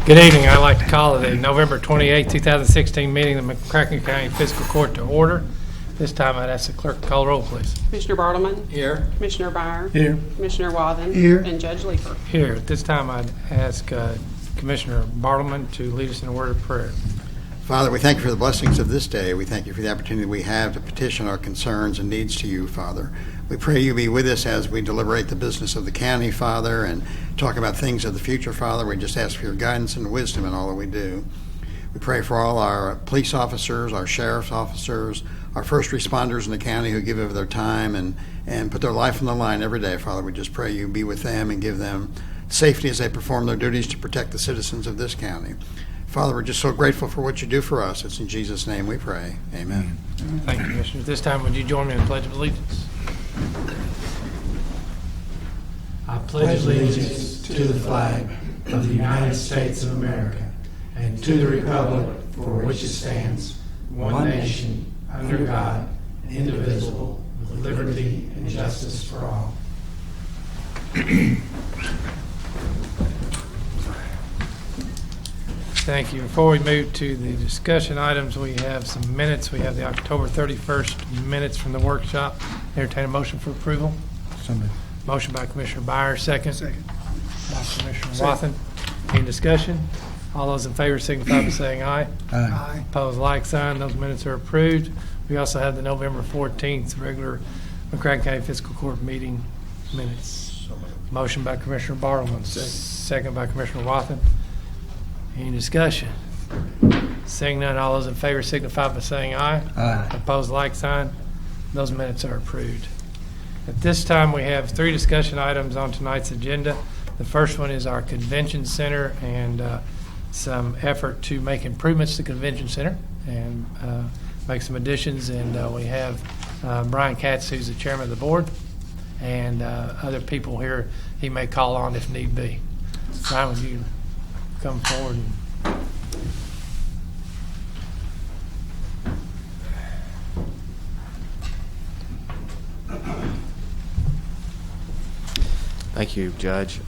Good evening. I'd like to call the November 28, 2016 meeting of the McCracken County Fiscal Court to order. This time I'd ask the clerk to call the roll, please. Commissioner Bartleman. Here. Commissioner Byer. Here. Commissioner Wathen. Here. And Judge Leeper. Here. At this time I'd ask Commissioner Bartleman to lead us in a word of prayer. Father, we thank you for the blessings of this day. We thank you for the opportunity we have to petition our concerns and needs to you, Father. We pray you be with us as we deliberate the business of the county, Father, and talk about things of the future, Father. We just ask for your guidance and wisdom in all that we do. We pray for all our police officers, our sheriff's officers, our first responders in the county who give of their time and put their life on the line every day, Father. We just pray you be with them and give them safety as they perform their duties to protect the citizens of this county. Father, we're just so grateful for what you do for us. It's in Jesus' name we pray. Amen. Thank you, Commissioner. At this time, would you join me in the Pledge of Allegiance? I pledge allegiance to the flag of the United States of America and to the republic for which it stands, one nation, under God, indivisible, with liberty and justice for all. Thank you. Before we move to the discussion items, we have some minutes. We have the October 31st minutes from the workshop. Entertain a motion for approval. Motion by Commissioner Byer, second. By Commissioner Wathen. Any discussion? All those in favor signify by saying aye. Aye. Opposed, like sign. Those minutes are approved. We also have the November 14th regular McCracken County Fiscal Court meeting minutes. Motion by Commissioner Bartleman, second by Commissioner Wathen. Any discussion? Seeing none, all those in favor signify by saying aye. Aye. Opposed, like sign. Those minutes are approved. At this time, we have 3 discussion items on tonight's agenda. The first one is our convention center and some effort to make improvements to the convention center and make some additions. And we have Brian Katz, who's the chairman of the board, and other people here he may call on if need be. Brian, would you come forward? Thank you, Judge.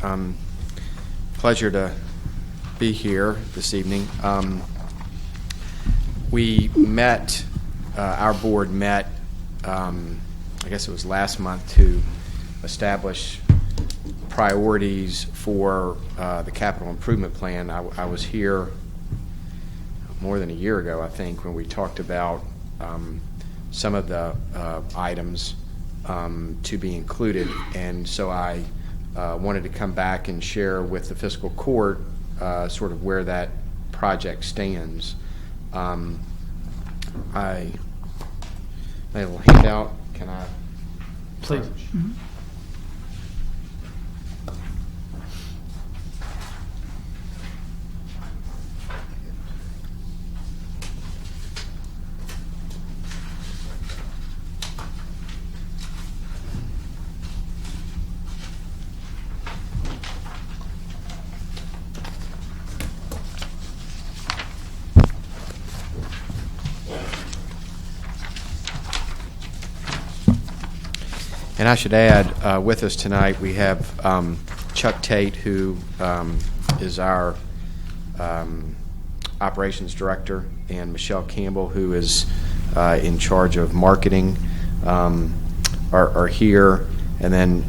Pleasure to be here this evening. We met, our board met, I guess it was last month, to establish priorities for the capital improvement plan. I was here more than a year ago, I think, when we talked about some of the items to be included, and so I wanted to come back and share with the fiscal court sort of where that project stands. I made a little handout. Can I? Please. Mm-hmm. And I should add, with us tonight, we have Chuck Tate, who is our operations director, and Michelle Campbell, who is in charge of marketing, are here. And then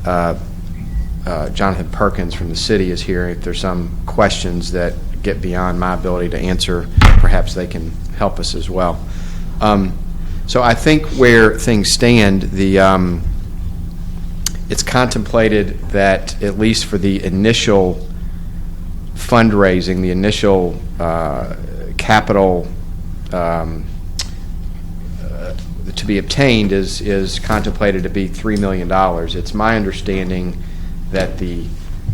Jonathan Perkins from the city is here. If there's some questions that get beyond my ability to answer, perhaps they can help us as well. So I think where things stand, it's contemplated that at least for the initial fundraising, the initial capital to be obtained is contemplated to be $3 million. It's my understanding that the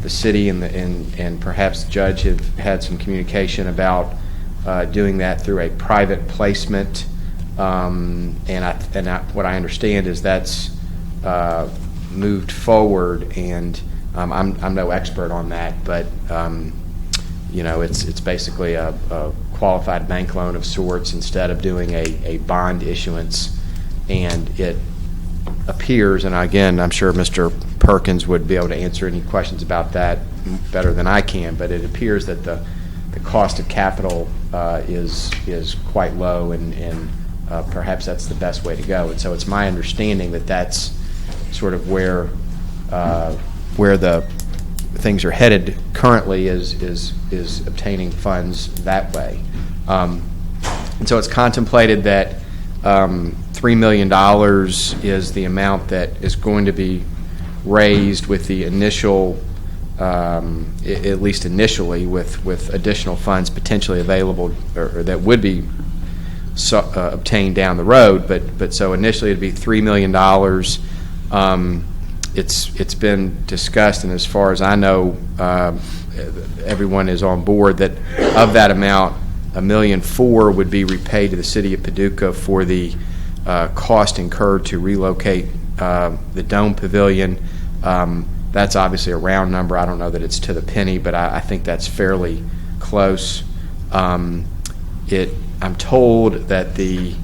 city and perhaps the judge have had some communication about doing that through a private placement, what I understand is that's moved forward, and I'm no expert on that, but it's basically a qualified bank loan of sorts instead of doing a bond issuance, and it appears, and again, I'm sure Mr. Perkins would be able to answer any questions about that better than I can, but it appears that the the cost of capital is quite low, and perhaps that's the best way to go. And so it's my understanding that that's sort of where the things are headed currently is obtaining funds that way. And so it's contemplated that $3 million is the amount that is going to be raised with the initial, at least initially, with additional funds potentially available or that would be obtained down the road. But so initially it'd be $3 million. It's been discussed, and as far as I know, everyone is on board that of that amount, $1.4 million would be repaid to the city of Paducah for the cost incurred to relocate the Dome Pavilion. That's obviously a round number. I don't know that it's to the penny, but I think that's fairly close. I'm told that the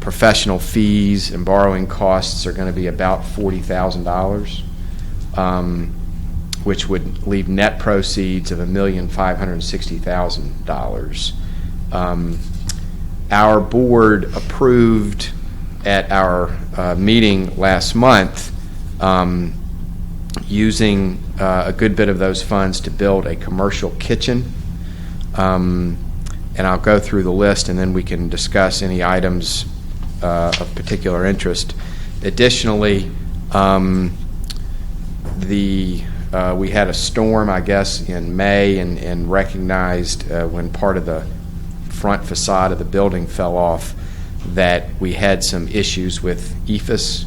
professional fees and borrowing costs are going to be about $40,000, which would leave net proceeds of $1,560,000. Our board approved at our meeting last month using a good bit of those funds to build a commercial kitchen. And I'll go through the list, and then we can discuss any items of particular interest. Additionally, we had a storm, I guess, in May, and recognized when part of the front facade of the building fell off that we had some issues with EIFS,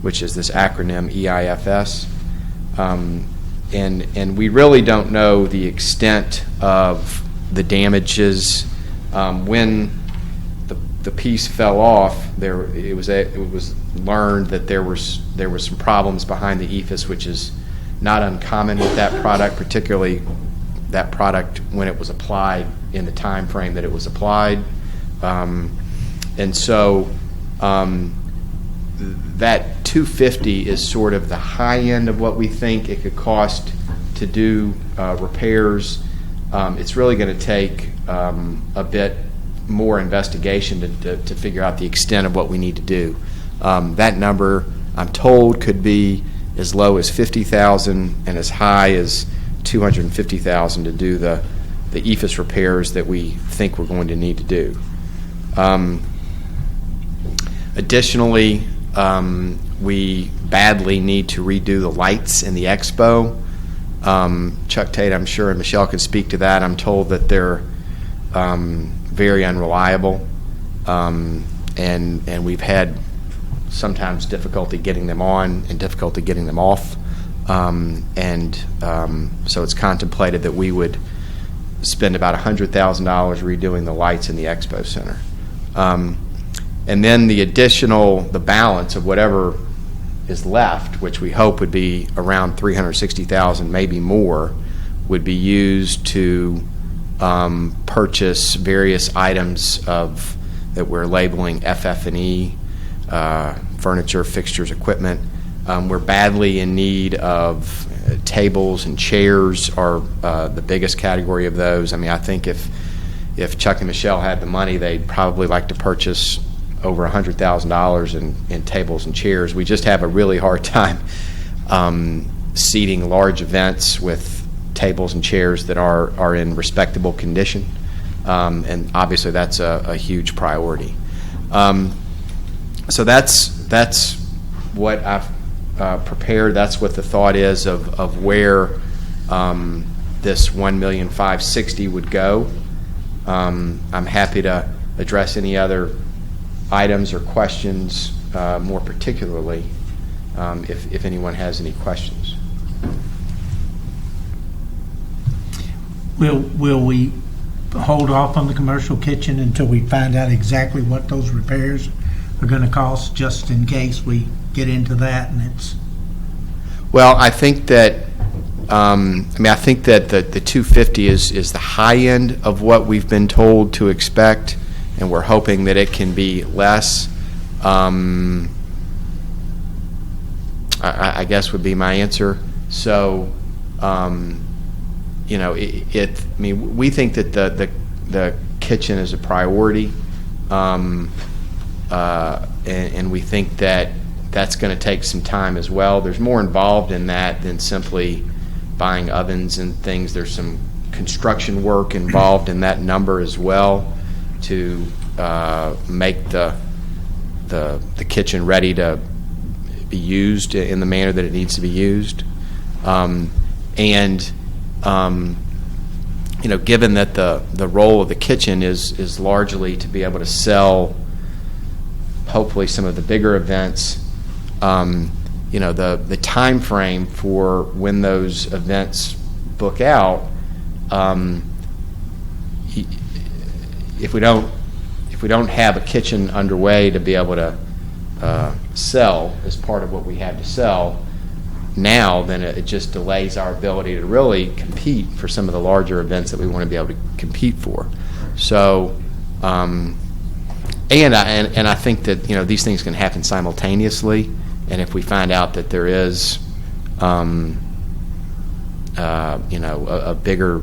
which is this acronym EIFS. And we really don't know the extent of the damages. When the piece fell off, it was learned that there were some problems behind the EIFS, which is not uncommon with that product, particularly that product when it was applied in the time frame that it was applied. And so that $250 is sort of the high end of what we think it could cost to do repairs. It's really going to take a bit more investigation to figure out the extent of what we need to do. That number, I'm told, could be as low as $50,000 and as high as $250,000 to do the EIFS repairs that we think we're going to need to do. Additionally, we badly need to redo the lights in the expo. Chuck Tate, I'm sure, and Michelle could speak to that. I'm told that they're very unreliable, and we've had sometimes difficulty getting them on and difficulty getting them off. So it's contemplated that we would spend about $100,000 redoing the lights in the expo center. And then the balance of whatever is left, which we hope would be around $360,000, maybe more, would be used to purchase various items that we're labeling FF&E, furniture, fixtures, equipment. We're badly in need of tables and chairs are the biggest category of those. I mean, I think if Chuck and Michelle had the money, they'd probably like to purchase over $100,000 in tables and chairs. We just have a really hard time seating large events with tables and chairs that are in respectable condition, and obviously that's a huge priority. So that's what I've prepared. That's what the thought is of where this $1,560,000 would go. I'm happy to address any other items or questions, more particularly if anyone has any questions. Will we hold off on the commercial kitchen until we find out exactly what those repairs are going to cost, just in case we get into that and it's? Well, I think that I think that the $250 is the high end of what we've been told to expect, and we're hoping that it can be less. I guess would be my answer. So I mean, we think that the kitchen is a priority, and we think that that's going to take some time as well. There's more involved in that than simply buying ovens and things. There's some construction work involved in that number as well to make the kitchen ready to be used in the manner that it needs to be used. Given that the role of the kitchen is largely to be able to sell, hopefully, some of the bigger events, the time frame for when those events book out, if we don't have a kitchen underway to be able to sell as part of what we have to sell now, then it just delays our ability to really compete for some of the larger events that we want to be able to compete for. So, and I think that these things can happen simultaneously, and if we find out that there is a bigger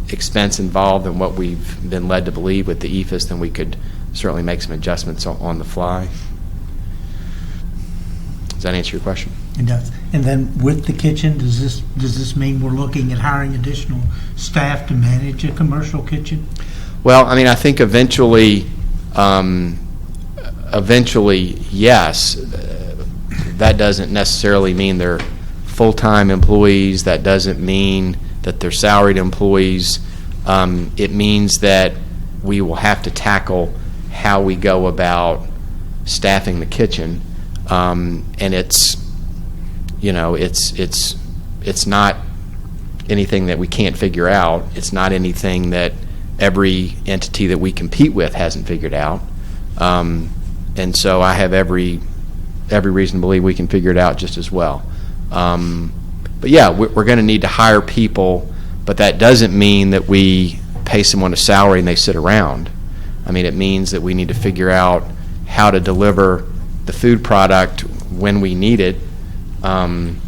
expense involved than what we've been led to believe with the EFIS, then we could certainly make some adjustments on the fly. Does that answer your question? It does. And then with the kitchen, does this mean we're looking at hiring additional staff to manage a commercial kitchen? Well, I mean, I think eventually, yes. That doesn't necessarily mean they're full-time employees. That doesn't mean that they're salaried employees. It means that we will have to tackle how we go about staffing the kitchen, and it's not anything that we can't figure out. It's not anything that every entity that we compete with hasn't figured out, and so I have every reason to believe we can figure it out just as well. But yeah, we're going to need to hire people, but that doesn't mean that we pay someone a salary and they sit around. I mean, it means that we need to figure out how to deliver the food product when we need it, and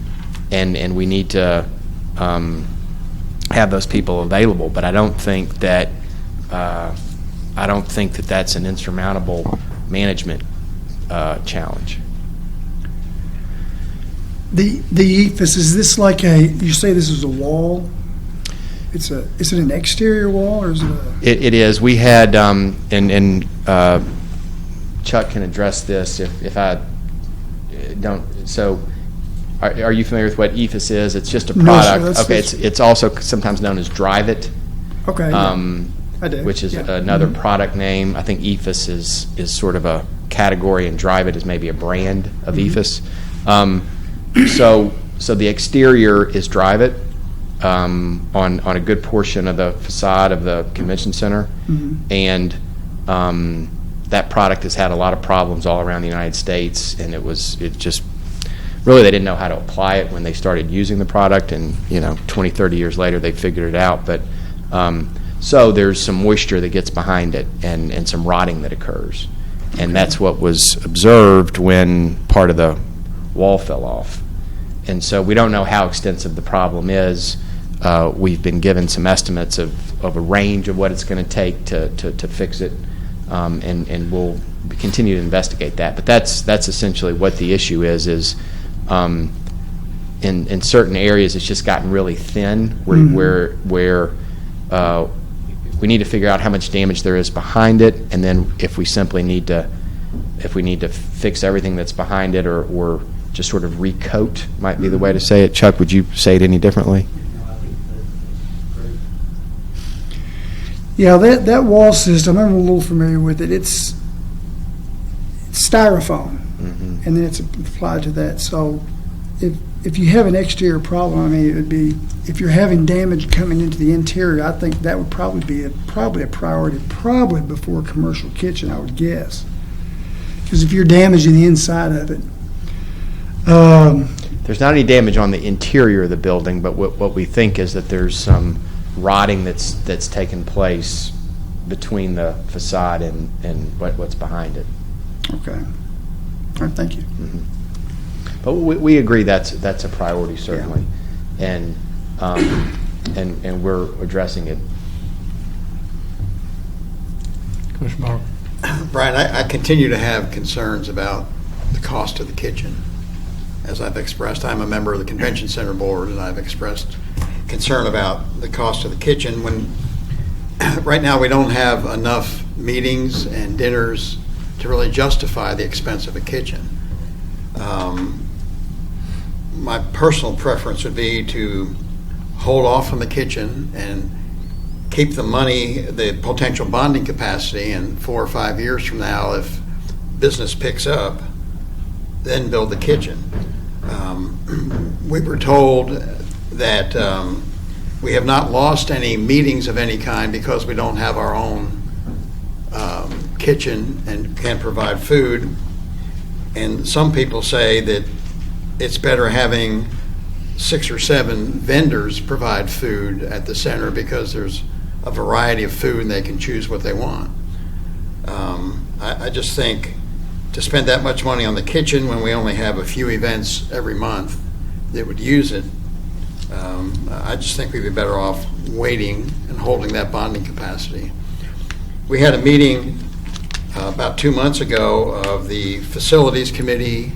we need to have those people available. But I don't think that that's an insurmountable management challenge. The EFIS, is this like you say this is a wall? Is it an exterior wall, or is it It is. We had, and Chuck can address this if I don't. So, are you familiar with what EFIS is? It's just a product. No, sir, okay, it's also sometimes known as Drive It. Okay. I do. Which is another product name. I think EFIS is sort of a category, and Drive It is maybe a brand of EFIS. So the exterior is Drive It on a good portion of the facade of the convention center, and that product has had a lot of problems all around the United States, and it just really they didn't know how to apply it when they started using the product, and 20, 30 years later they figured it out. But so there's some moisture that gets behind it and some rotting that occurs, and that's what was observed when part of the wall fell off. And so we don't know how extensive the problem is. We've been given some estimates of a range of what it's going to take to fix it, and we'll continue to investigate that. But that's essentially what the issue is in certain areas it's just gotten really thin where we need to figure out how much damage there is behind it, and then if we need to fix everything that's behind it or just sort of recoat might be the way to say it. Chuck, would you say it any differently? Yeah, that wall system, I'm a little familiar with it. It's styrofoam, and then it's applied to that. So if you have an exterior problem, I mean, it would be, if you're having damage coming into the interior, I think that would probably be a priority, probably before a commercial kitchen, I would guess. Because if you're damaging the inside of it. There's not any damage on the interior of the building, but what we think is that there's some rotting that's taken place between the facade and what's behind it. Okay. All right, thank you. But we agree that's a priority, certainly. Yeah. And and we're addressing it. Commissioner Barber. Brian, I continue to have concerns about the cost of the kitchen. As I've expressed, I'm a member of the Convention Center Board, and I've expressed concern about the cost of the kitchen. When right now we don't have enough meetings and dinners to really justify the expense of a kitchen. My personal preference would be to hold off on the kitchen and keep the money, the potential bonding capacity, and 4 or 5 years from now, if business picks up, then build the kitchen. We were told that we have not lost any meetings of any kind because we don't have our own kitchen and can't provide food. And some people say that it's better having 6 or 7 vendors provide food at the center because there's a variety of food and they can choose what they want. I just think to spend that much money on the kitchen when we only have a few events every month that would use it, I just think we'd be better off waiting and holding that bonding capacity. We had a meeting about 2 months ago of the Facilities Committee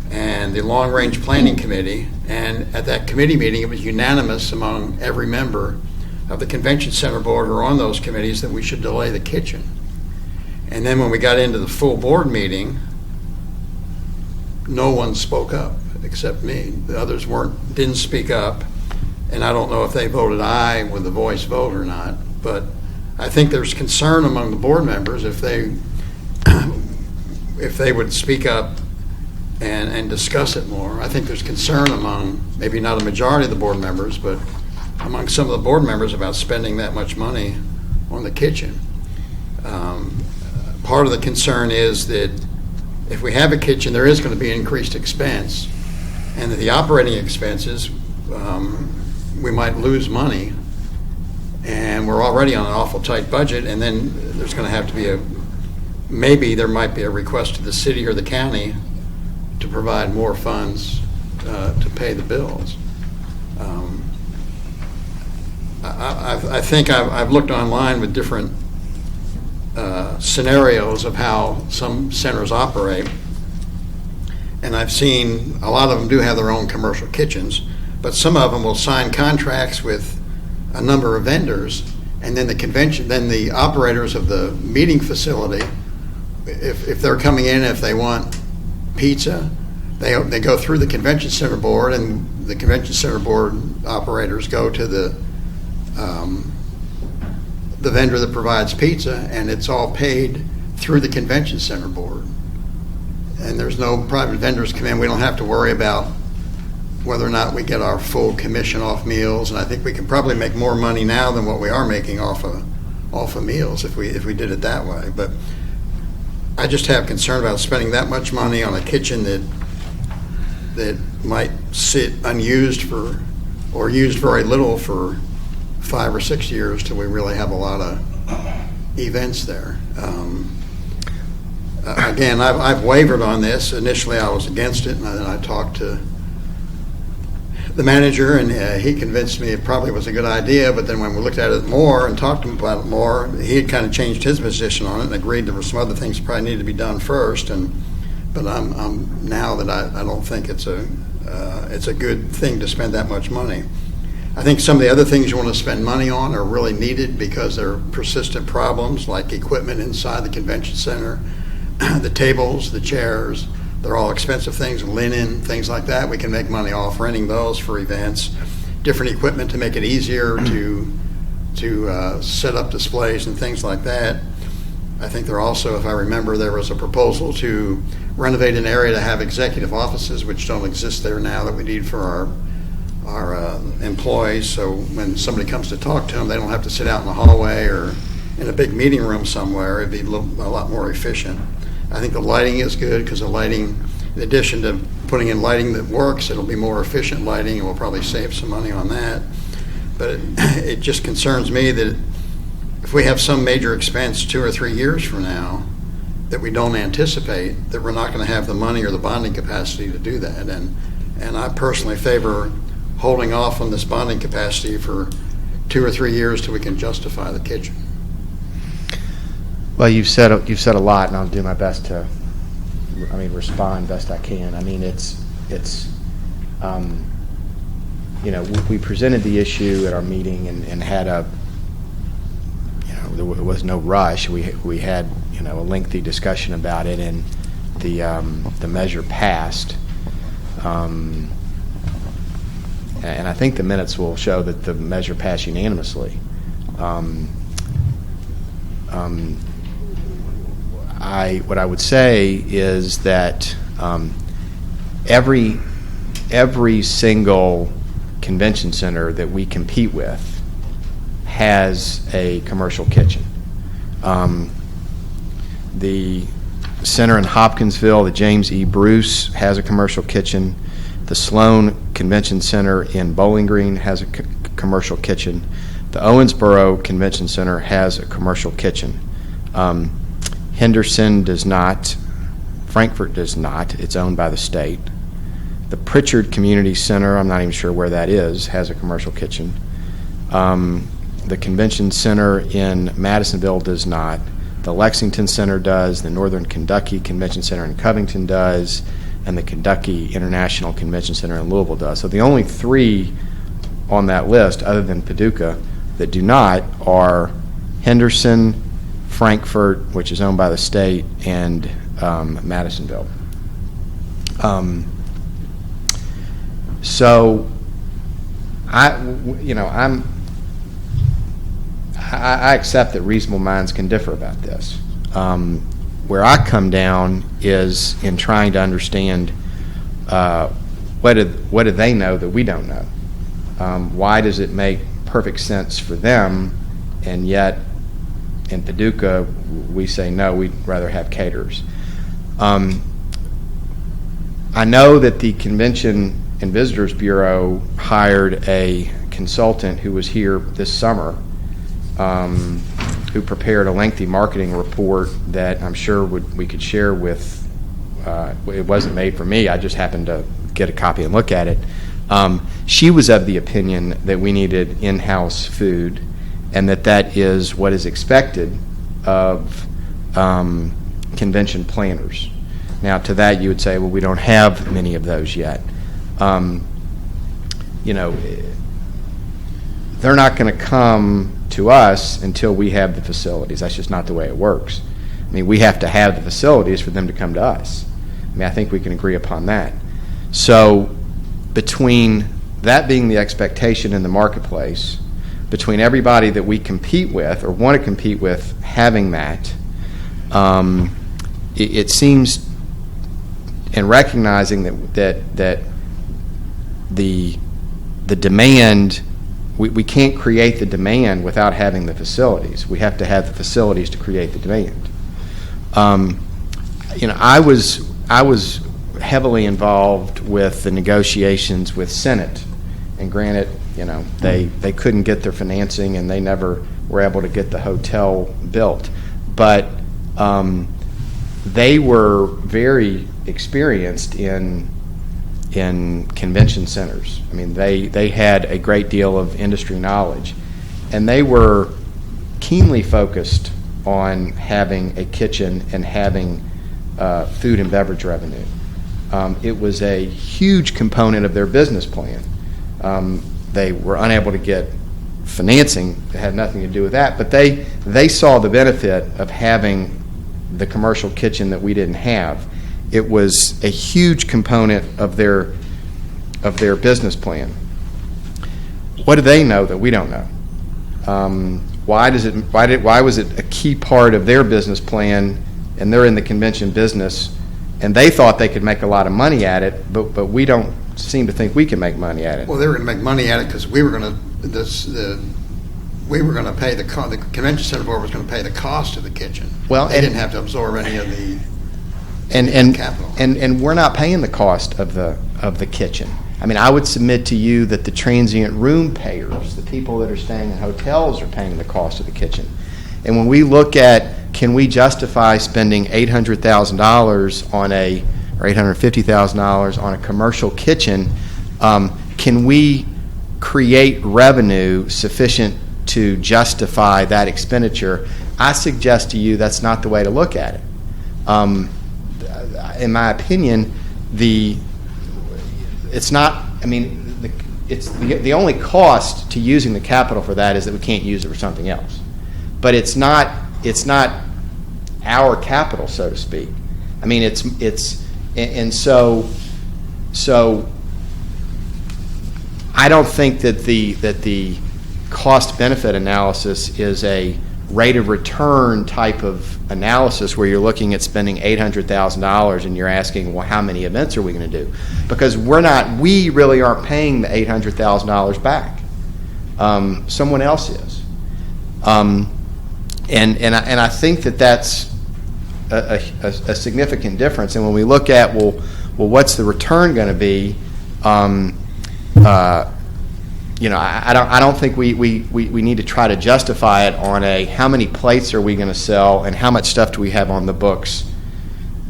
and the Long Range Planning Committee, and at that committee meeting it was unanimous among every member of the Convention Center Board or on those committees that we should delay the kitchen. And then when we got into the full board meeting, no one spoke up except me. The others didn't speak up, and I don't know if they voted aye with the voice vote or not, but I think there's concern among the board members if they would speak up and discuss it more. I think there's concern among maybe not a majority of the board members, but among some of the board members about spending that much money on the kitchen. Part of the concern is that if we have a kitchen, there is going to be increased expense, and that the operating expenses, we might lose money, and we're already on an awful tight budget, and then there's going to have to be maybe there might be a request to the city or the county to provide more funds to pay the bills. I think I've looked online with different scenarios of how some centers operate, and I've seen a lot of them do have their own commercial kitchens, but some of them will sign contracts with a number of vendors, and then the operators of the meeting facility, if they're coming in, if they want pizza, they go through the Convention Center Board, and the Convention Center Board operators go to the vendor that provides pizza, and it's all paid through the Convention Center Board. And there's no private vendors come in. We don't have to worry about whether or not we get our full commission off meals, and I think we can probably make more money now than what we are making off of meals if we did it that way. But I just have concern about spending that much money on a kitchen that might sit unused or used very little for 5 or 6 years till we really have a lot of events there. Again, I've wavered on this. Initially I was against it, and then I talked to the manager, and he convinced me it probably was a good idea, but then when we looked at it more and talked to him about it more, he had kind of changed his position on it and agreed there were some other things that probably needed to be done first. But I'm now that I don't think it's a good thing to spend that much money. I think some of the other things you want to spend money on are really needed because they're persistent problems, like equipment inside the convention center, the tables, the chairs. They're all expensive things, linen, things like that. We can make money off renting those for events. Different equipment to make it easier to set up displays and things like that. I think there also, if I remember, there was a proposal to renovate an area to have executive offices, which don't exist there now, that we need for our employees. So when somebody comes to talk to them, they don't have to sit out in the hallway or in a big meeting room somewhere. It'd be a lot more efficient. I think the lighting is good because the lighting, in addition to putting in lighting that works, it'll be more efficient lighting, and we'll probably save some money on that. But it just concerns me that if we have some major expense 2 or 3 years from now that we don't anticipate, that we're not going to have the money or the bonding capacity to do that. And I personally favor holding off on this bonding capacity for 2 or 3 years till we can justify the kitchen? Well, you've said a lot, and I'll do my best to, respond best I can. We presented the issue at our meeting and had there was no rush. We had, a lengthy discussion about it, and the measure passed. And I think the minutes will show that the measure passed unanimously. What I would say is that every single convention center that we compete with has a commercial kitchen. The center in Hopkinsville, the James E. Bruce, has a commercial kitchen. The Sloan Convention Center in Bowling Green has a commercial kitchen. The Owensboro Convention Center has a commercial kitchen. Henderson does not. Frankfort does not. It's owned by the state. The Pritchard Community Center, I'm not even sure where that is, has a commercial kitchen. The Convention Center in Madisonville does not. The Lexington Center does. The Northern Kentucky Convention Center in Covington does. And the Kentucky International Convention Center in Louisville does. So the only 3 on that list, other than Paducah, that do not are Henderson, Frankfort, which is owned by the state, and Madisonville. So I accept that reasonable minds can differ about this. Where I come down is in trying to understand what do they know that we don't know. Why does it make perfect sense for them, and yet in Paducah we say no, we'd rather have caterers. I know that the Convention and Visitors Bureau hired a consultant who was here this summer, who prepared a lengthy marketing report that I'm sure we could share with. It wasn't made for me. I just happened to get a copy and look at it. She was of the opinion that we needed in-house food, and that is what is expected of convention planners. Now, to that you would say, well, we don't have many of those yet. They're not going to come to us until we have the facilities. That's just not the way it works. We have to have the facilities for them to come to us. I think we can agree upon that. So between that being the expectation in the marketplace, between everybody that we compete with or want to compete with having that, it seems, and recognizing that the demand, we can't create the demand without having the facilities. We have to have the facilities to create the demand. I was heavily involved with the negotiations with Senate, and granted, they couldn't get their financing and they never were able to get the hotel built, but they were very experienced in convention centers. They had a great deal of industry knowledge, and they were keenly focused on having a kitchen and having food and beverage revenue. It was a huge component of their business plan. They were unable to get financing. It had nothing to do with that, but they saw the benefit of having the commercial kitchen that we didn't have. It was a huge component of their business plan. What do they know that we don't know? Why was it a key part of their business plan, and they're in the convention business, and they thought they could make a lot of money at it, but we don't seem to think we can make money at it. Well, they were going to make money at it because we were going to pay the convention center board was going to pay the cost of the kitchen. Well, they didn't have to absorb any of the capital. And we're not paying the cost of the kitchen. I would submit to you that the transient room payers, the people that are staying in hotels, are paying the cost of the kitchen. And when we look at, can we justify spending $800,000 or $850,000 on a commercial kitchen? Can we create revenue sufficient to justify that expenditure, I suggest to you that's not the way to look at it. In my opinion, it's not. I mean, it's the only cost to using the capital for that is that we can't use it for something else. But it's not our capital, so to speak. I mean, so I don't think that the cost benefit analysis is a rate of return type of analysis where you're looking at spending $800,000 and you're asking, well, how many events are we going to do? Because we really aren't paying the $800,000 back. Someone else is. And I think that that's a significant difference. And when we look at, well, what's the return going to be? I don't think we need to try to justify it on how many plates are we going to sell and how much stuff do we have on the books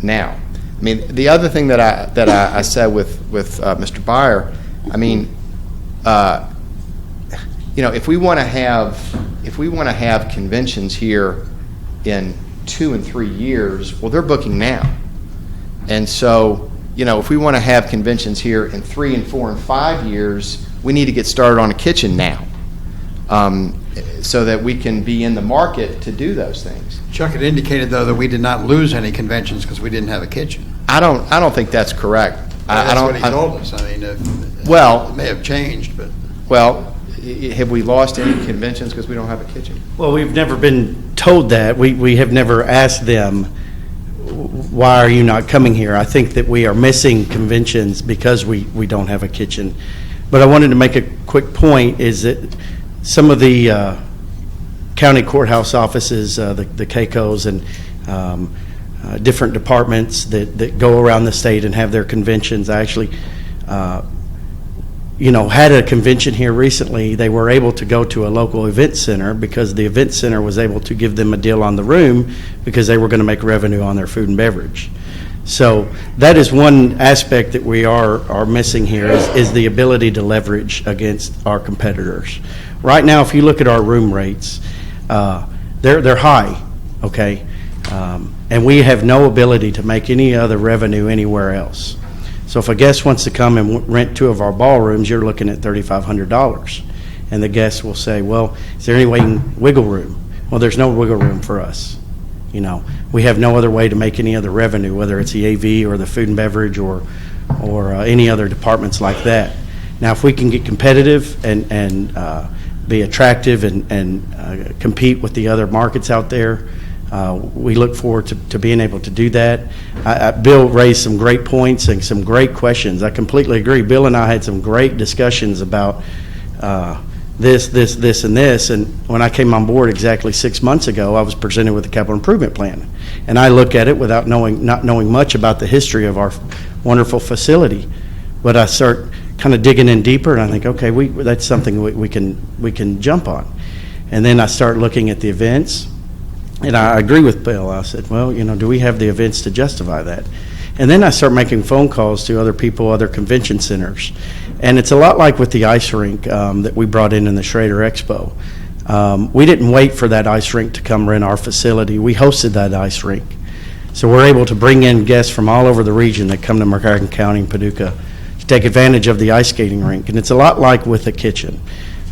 now. I mean, the other thing that I said with Mr. Byer, I mean, if we want to have conventions here in 2 and 3 years, well, they're booking now, and so if we want to have conventions here in 3 and 4 and 5 years, we need to get started on a kitchen now, so that we can be in the market to do those things. Chuck, it indicated, though, that we did not lose any conventions because we didn't have a kitchen. I don't think that's correct. That's what he told us. I mean, it may have changed, but... Well, have we lost any conventions because we don't have a kitchen? Well, we've never been told that. We have never asked them, why are you not coming here? I think that we are missing conventions because we don't have a kitchen. But I wanted to make a quick point is that some of the county courthouse offices, the CACOs and different departments that go around the state and have their conventions, I actually had a convention here recently. They were able to go to a local event center because the event center was able to give them a deal on the room because they were going to make revenue on their food and beverage. So that is one aspect that we are missing here is the ability to leverage against our competitors. Right now, if you look at our room rates, they're high, okay? And we have no ability to make any other revenue anywhere else. So if a guest wants to come and rent 2 of our ballrooms, you're looking at $3,500. And the guest will say, well, is there any way you can wiggle room? Well, there's no wiggle room for us. We have no other way to make any other revenue, whether it's the AV or the food and beverage or any other departments like that. Now, if we can get competitive and be attractive and compete with the other markets out there, we look forward to being able to do that. Bill raised some great points and some great questions. I completely agree. Bill and I had some great discussions about this, and this. And when I came on board exactly 6 months ago, I was presented with a capital improvement plan. And I look at it without not knowing much about the history of our wonderful facility. But I start kind of digging in deeper, and I think, okay, that's something we can jump on. And then I start looking at the events. And I agree with Bill. I said, well, do we have the events to justify that? And then I start making phone calls to other people, other convention centers. And it's a lot like with the ice rink that we brought in the Schrader Expo. We didn't wait for that ice rink to come rent our facility. We hosted that ice rink. So we're able to bring in guests from all over the region that come to McCracken County and Paducah to take advantage of the ice skating rink. And it's a lot like with the kitchen.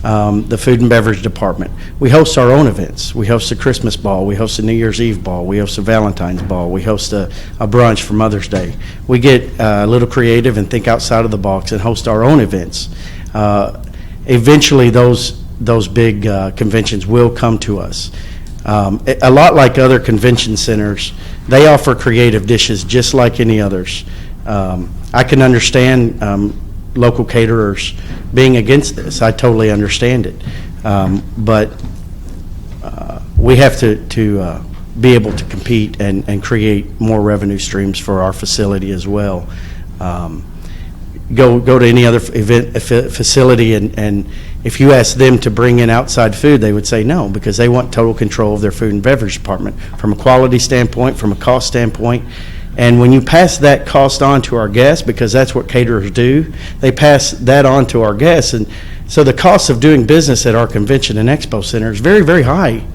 The food and beverage department. We host our own events. We host a Christmas ball. We host a New Year's Eve ball. We host a Valentine's ball. We host a brunch for Mother's Day. We get a little creative and think outside of the box and host our own events. Eventually, those big conventions will come to us. A lot like other convention centers, they offer creative dishes just like any others. I can understand local caterers being against this. I totally understand it. But we have to be able to compete and create more revenue streams for our facility as well. Go to any other event facility and if you ask them to bring in outside food, they would say no, because they want total control of their food and beverage department from a quality standpoint, from a cost standpoint. And when you pass that cost on to our guests, because that's what caterers do, they pass that on to our guests, and So the cost of doing business at our convention and expo center is very, very high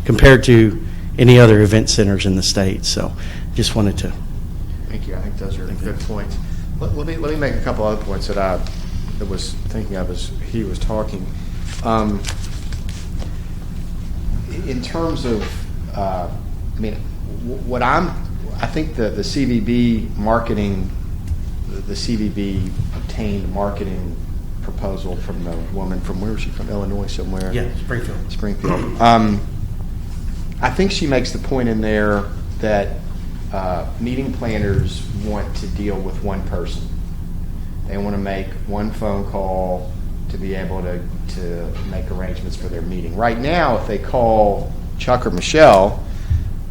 compared to any other event centers in the state. So just wanted to. Thank you. I think those are good points. Let me make a couple other points that I was thinking of as he was talking. In terms of, I think the CVB marketing, the CVB obtained marketing proposal from the woman from, where was she from? Illinois somewhere? Yeah, Springfield. Springfield. I think she makes the point in there that meeting planners want to deal with one person. They want to make one phone call to be able to make arrangements for their meeting. Right now, if they call Chuck or Michelle,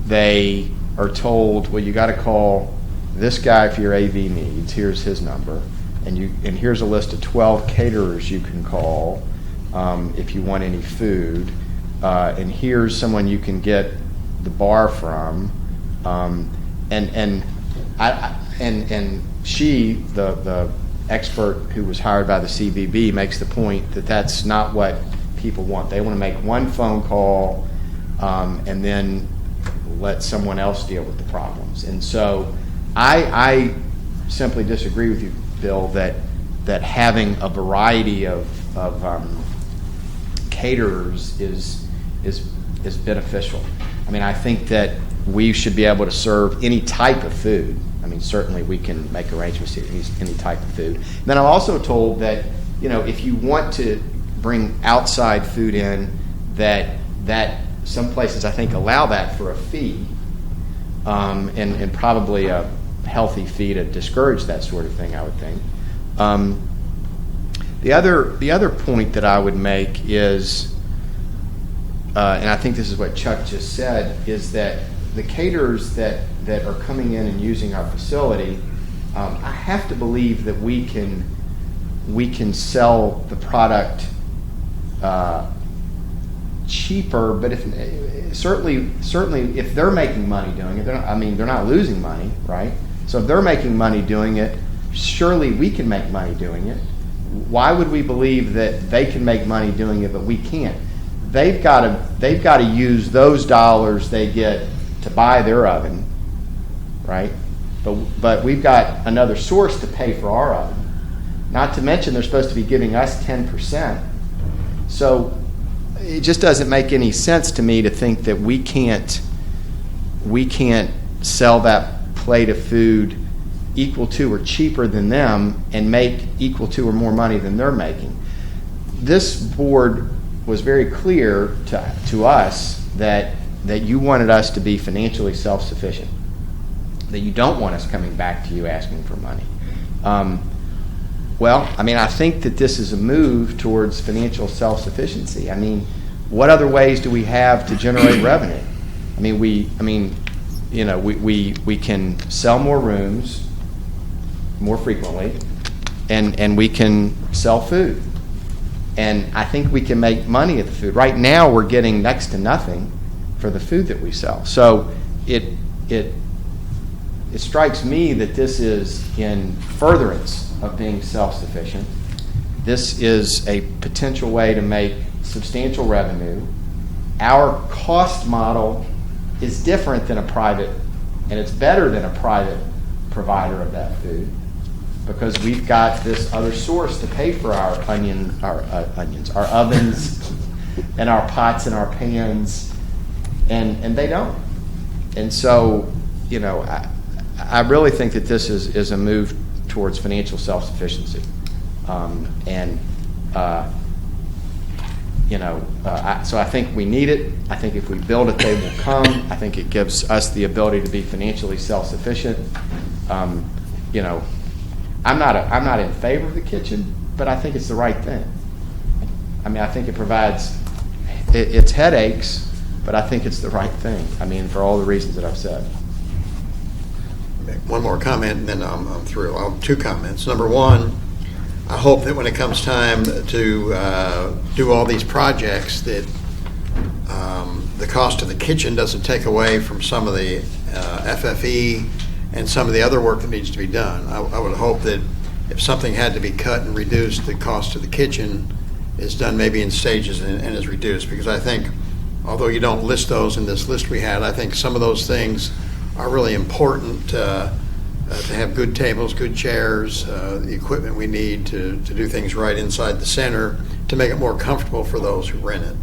they are told, well, you got to call this guy for your AV needs. Here's his number. And here's a list of 12 caterers you can call if you want any food. And here's someone you can get the bar from. And she, the expert who was hired by the CVB, makes the point that that's not what people want. They want to make one phone call and then let someone else deal with the problems. And so I simply disagree with you, Bill, that having a variety of caterers is beneficial. I mean, I think that we should be able to serve any type of food. I mean, certainly we can make arrangements to any type of food. And then I'm also told that, if you want to bring outside food in, that some places, I think, allow that for a fee, and probably a healthy fee to discourage that sort of thing, I would think. The other point that I would make is, and I think this is what Chuck just said, is that the caterers that are coming in and using our facility, I have to believe that we can sell the product cheaper, but certainly if they're making money doing it, they're not losing money, right? So if they're making money doing it, surely we can make money doing it. Why would we believe that they can make money doing it but we can't? They've got to use those dollars they get to buy their oven, right? But we've got another source to pay for our oven. Not to mention they're supposed to be giving us 10%. So it just doesn't make any sense to me to think that we can't sell that plate of food equal to or cheaper than them and make equal to or more money than they're making. This board was very clear to us that you wanted us to be financially self-sufficient, that you don't want us coming back to you asking for money. I think that this is a move towards financial self-sufficiency. I mean, what other ways do we have to generate revenue? We can sell more rooms more frequently, and we can sell food. And I think we can make money at the food. Right now, we're getting next to nothing for the food that we sell. So it strikes me that this is in furtherance of being self-sufficient. This is a potential way to make substantial revenue. Our cost model is different than a private, and it's better than a private provider of that food, because we've got this other source to pay for our our ovens, and our pots and our pans, and they don't. And so, I really think that this is a move towards financial self-sufficiency, so I think we need it. I think if we build it, they will come. I think it gives us the ability to be financially self-sufficient. I'm not in favor of the kitchen, but I think it's the right thing. I think it provides it's headaches, but I think it's the right thing. For all the reasons that I've said. One more comment, and then I'm through. I'll have two comments. Number one, I hope that when it comes time to do all these projects, that the cost of the kitchen doesn't take away from some of the FFE and some of the other work that needs to be done. I would hope that if something had to be cut and reduced, the cost of the kitchen is done maybe in stages and is reduced, because I think, although you don't list those in this list we had, I think some of those things are really important to have good tables, good chairs, the equipment we need to do things right inside the center to make it more comfortable for those who rent it.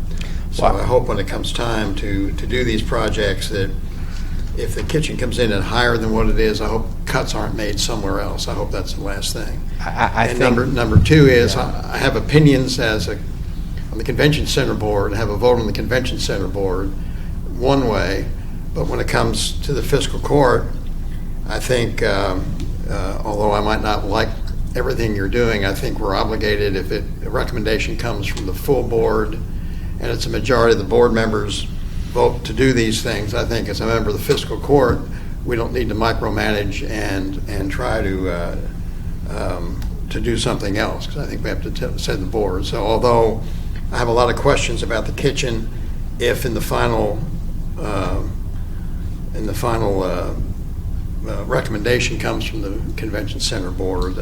So I hope when it comes time to do these projects that if the kitchen comes in at higher than what it is, I hope cuts aren't made somewhere else. I hope that's the last thing. I And think number two is I have opinions on the convention center board, have a vote on the convention center board one way, but when it comes to the fiscal court, I think, although I might not like everything you're doing, I think we're obligated, if a recommendation comes from the full board and it's a majority of the board members vote to do these things, I think as a member of the fiscal court, we don't need to micromanage and try to do something else, because I think we have to set the board. So although I have a lot of questions about the kitchen, if in the final recommendation comes from the convention center board,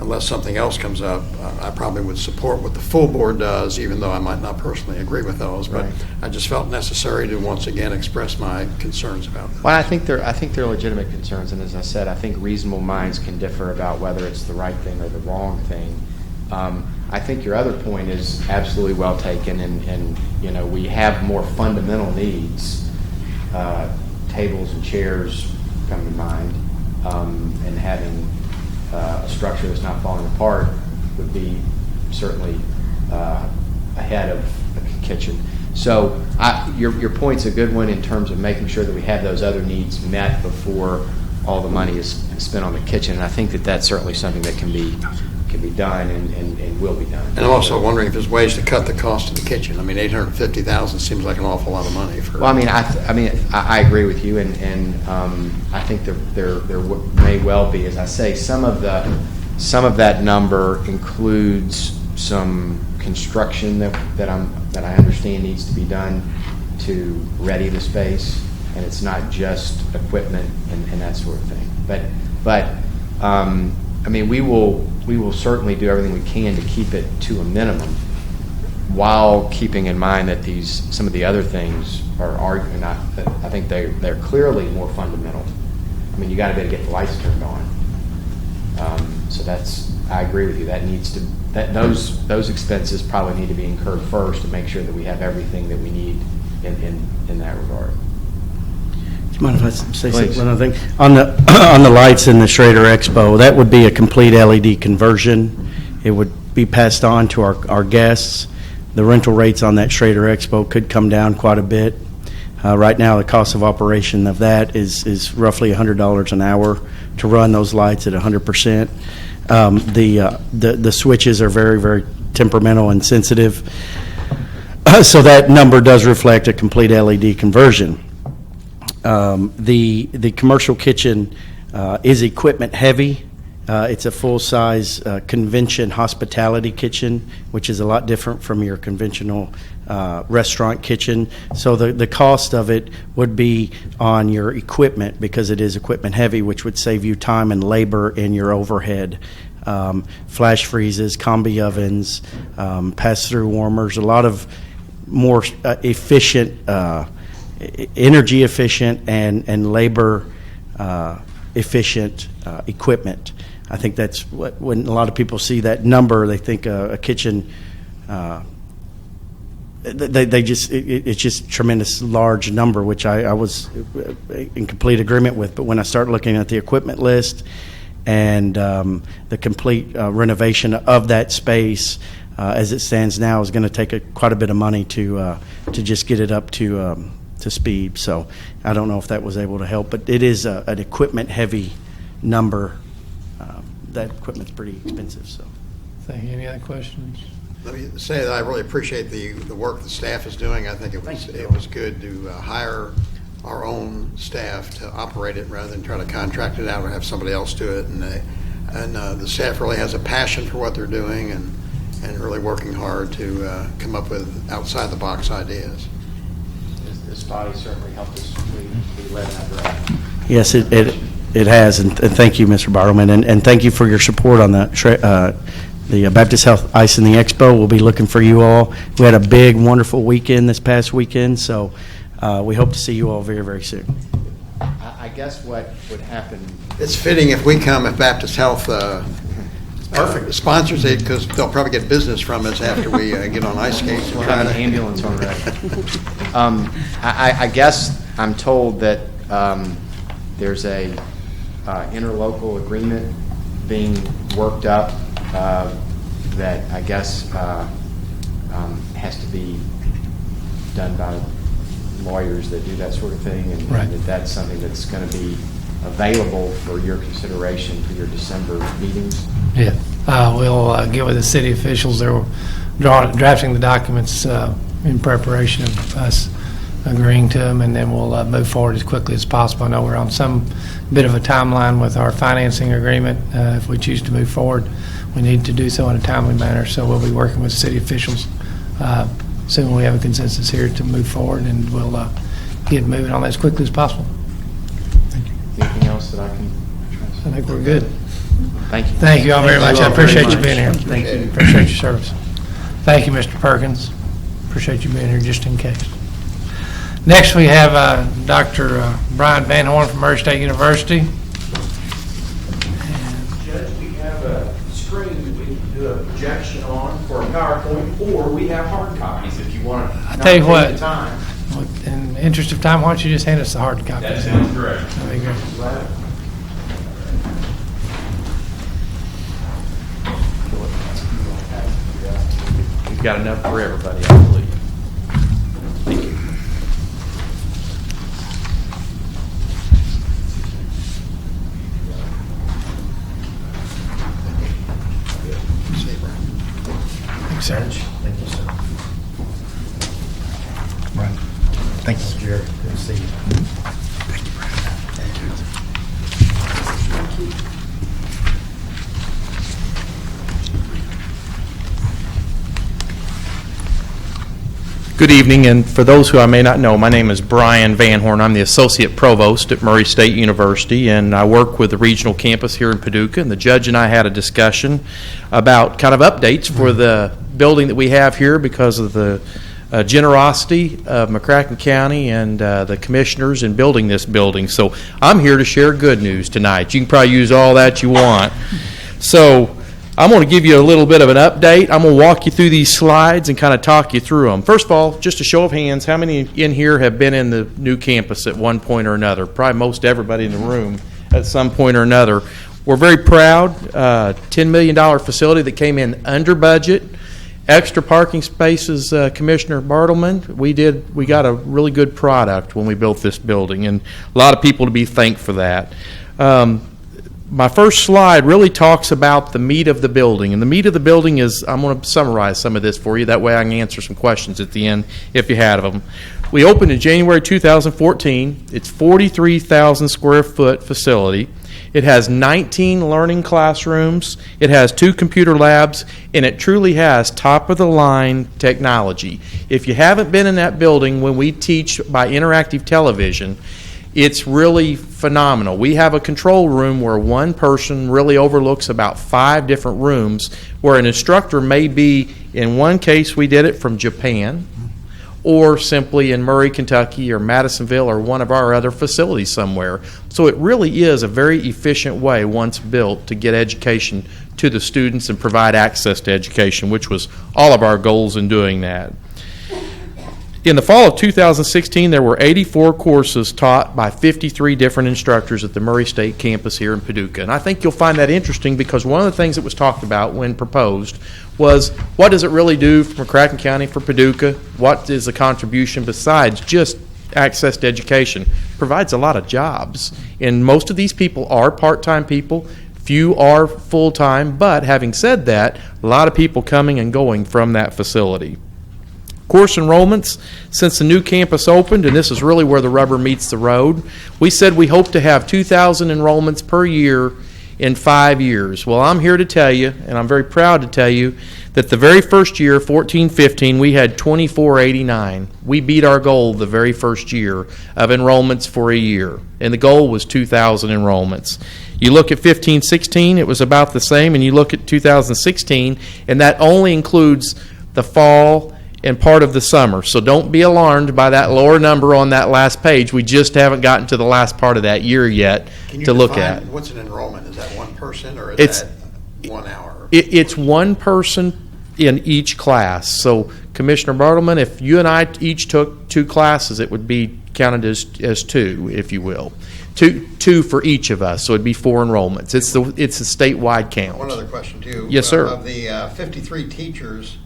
unless something else comes up, I probably would support what the full board does, even though I might not personally agree with those. But Right. I just felt necessary to once again express my concerns about that. Well, I think they're legitimate concerns, and as I said, I think reasonable minds can differ about whether it's the right thing or the wrong thing. I think your other point is absolutely well taken, and you know, we have more fundamental needs. Tables and chairs come to mind, and having a structure that's not falling apart would be certainly ahead of a kitchen. So your point's a good one in terms of making sure that we have those other needs met before all the money is spent on the kitchen. And I think that that's certainly something that can be done and will be done. And I'm also wondering if there's ways to cut the cost of the kitchen. I mean, $850,000 seems like an awful lot of money for. Well, I agree with you, and I think there may well be, as I say, some of that number includes some construction that I understand needs to be done to ready the space, and it's not just equipment and that sort of thing. But I mean, we will certainly do everything we can to keep it to a minimum, while keeping in mind that some of the other things are not. I think they're clearly more fundamental. I mean, you got to be able to get the lights turned on. So I agree with you. Those expenses probably need to be incurred first to make sure that we have everything that we need in that regard. Do you mind if I say Please. one other thing? On the lights in the Schrader Expo, that would be a complete LED conversion. It would be passed on to our guests. The rental rates on that Schrader Expo could come down quite a bit. Right now, the cost of operation of that is roughly $100 an hour to run those lights at 100%. The switches are very, very temperamental and sensitive. So that number does reflect a complete LED conversion. The commercial kitchen is equipment heavy. It's a full-size convention hospitality kitchen, which is a lot different from your conventional restaurant kitchen. So the cost of it would be on your equipment, because it is equipment heavy, which would save you time and labor in your overhead. Flash freezes, combi ovens, pass-through warmers, a lot of more efficient, energy efficient and labor efficient equipment. I think that's when a lot of people see that number, they think a kitchen. It's just a tremendous large number, which I was in complete agreement with. But when I start looking at the equipment list and the complete renovation of that space as it stands now is going to take quite a bit of money to just get it up to speed. So I don't know if that was able to help, but it is an equipment heavy number. That equipment's pretty expensive. So Thank you. Any other questions? Let me say that I really appreciate the work the staff is doing. I think it was good to hire our own staff to operate it rather than try to contract it out or have somebody else do it. And the staff really has a passion for what they're doing and really working hard to come up with outside the box ideas. This body certainly helped us. We led in that direction. yes, it has, and thank you, Mr. Bartleman, and thank you for your support on that The Baptist Health Ice in the Expo will be looking for you all. We had a big, wonderful weekend this past weekend, so we hope to see you all very, very soon. I guess what would happen, It's fitting if we come, if Baptist Health sponsors it, because they'll probably get business from us after we get on ice skates. we'll have an ambulance on ready. I guess I'm told that there's a interlocal agreement being worked up that I guess has to be done by lawyers that do that sort of thing, and Right. that's something that's going to be available for your consideration for your December meetings. Yeah. We'll get with the city officials. They're drafting the documents in preparation of us agreeing to them, and then we'll move forward as quickly as possible. I know we're on some bit of a timeline with our financing agreement. If we choose to move forward, we need to do so in a timely manner, so we'll be working with city officials soon. We have a consensus here to move forward, and we'll get moving on that as quickly as possible. Anything else that I can? I think we're good. Thank you. Thank you all very much. I appreciate you being here. Thank you. Appreciate your service. Thank you, Mr. Perkins. Appreciate you being here just in case. Next, we have Dr. Brian Van Horn from Murray State University. Judge, we have a screen that we can do a projection on for a PowerPoint, or we have hard copies if you want to. I'll tell you what. The time. In the interest of time, why don't you just hand us the hard copy? That sounds great. That'd be great. We've got enough for everybody, I believe. Thank you. Thanks, sir. Thank you, sir. Right. Thank you, Jared. Good to see you. Good evening, and for those who I may not know, my name is Brian Van Horn. I'm the Associate Provost at Murray State University, and I work with the regional campus here in Paducah. And the judge and I had a discussion about kind of updates for the building that we have here because of the generosity of McCracken County and the commissioners in building this building. So I'm here to share good news tonight. You can probably use all that you want. So I'm going to give you a little bit of an update. I'm going to walk you through these slides and kind of talk you through them. First of all, just a show of hands, how many in here have been in the new campus at one point or another? Probably most everybody in the room at some point or another. We're very proud. $10 million facility that came in under budget. Extra parking spaces, Commissioner Bartleman. We got a really good product when we built this building, and a lot of people to be thanked for that. My first slide really talks about the meat of the building, and the meat of the building is, I'm going to summarize some of this for you, that way I can answer some questions at the end if you had them. We opened in January 2014. It's 43,000 square foot facility. It has 19 learning classrooms, it has 2 computer labs, and it truly has top-of-the-line technology. If you haven't been in that building when we teach by interactive television, it's really phenomenal. We have a control room where one person really overlooks about 5 different rooms, where an instructor may be, in one case we did it from Japan, or simply in Murray, Kentucky, or Madisonville, or one of our other facilities somewhere. So it really is a very efficient way, once built, to get education to the students and provide access to education, which was all of our goals in doing that. In the fall of 2016, there were 84 courses taught by 53 different instructors at the Murray State campus here in Paducah. And I think you'll find that interesting because one of the things that was talked about when proposed was, what does it really do for McCracken County, for Paducah? What is the contribution besides just access to education? Provides a lot of jobs. And most of these people are part-time people. Few are full-time. But having said that, a lot of people coming and going from that facility. Course enrollments, since the new campus opened, and this is really where the rubber meets the road, we said we hope to have 2,000 enrollments per year in 5 years. Well, I'm here to tell you, and I'm very proud to tell you, that the very first year, 14-15, we had 2,489. We beat our goal the very first year of enrollments for a year, and the goal was 2,000 enrollments. You look at 15-16, it was about the same, and you look at 2016, and that only includes the fall and part of the summer. So don't be alarmed by that lower number on that last page. We just haven't gotten to the last part of that year yet to look at. What's an enrollment? Is that one person or is It's- that 1 hour? It's one person in each class. So Commissioner Bartleman, if you and I each took 2 classes, it would be counted as 2, if you will. Two for each of us, so it'd be 4 enrollments. It's a statewide count. One other question, too. Yes, sir. Of the 53 teachers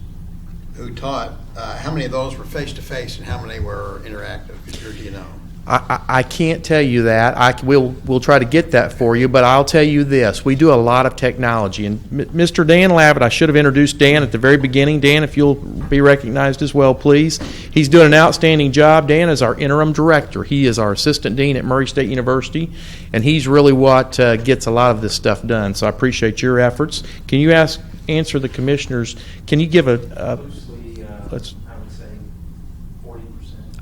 who taught, how many of those were face-to-face and how many were interactive? Or do you know? I can't tell you that. We'll try to get that for you, but I'll tell you this. We do a lot of technology. And Mr. Dan Lavitt, I should have introduced Dan at the very beginning. Dan, if you'll be recognized as well, please. He's doing an outstanding job. Dan is our interim director. He is our assistant dean at Murray State University, and he's really what gets a lot of this stuff done. So I appreciate your efforts. Can you answer the commissioners? Can you give a let's.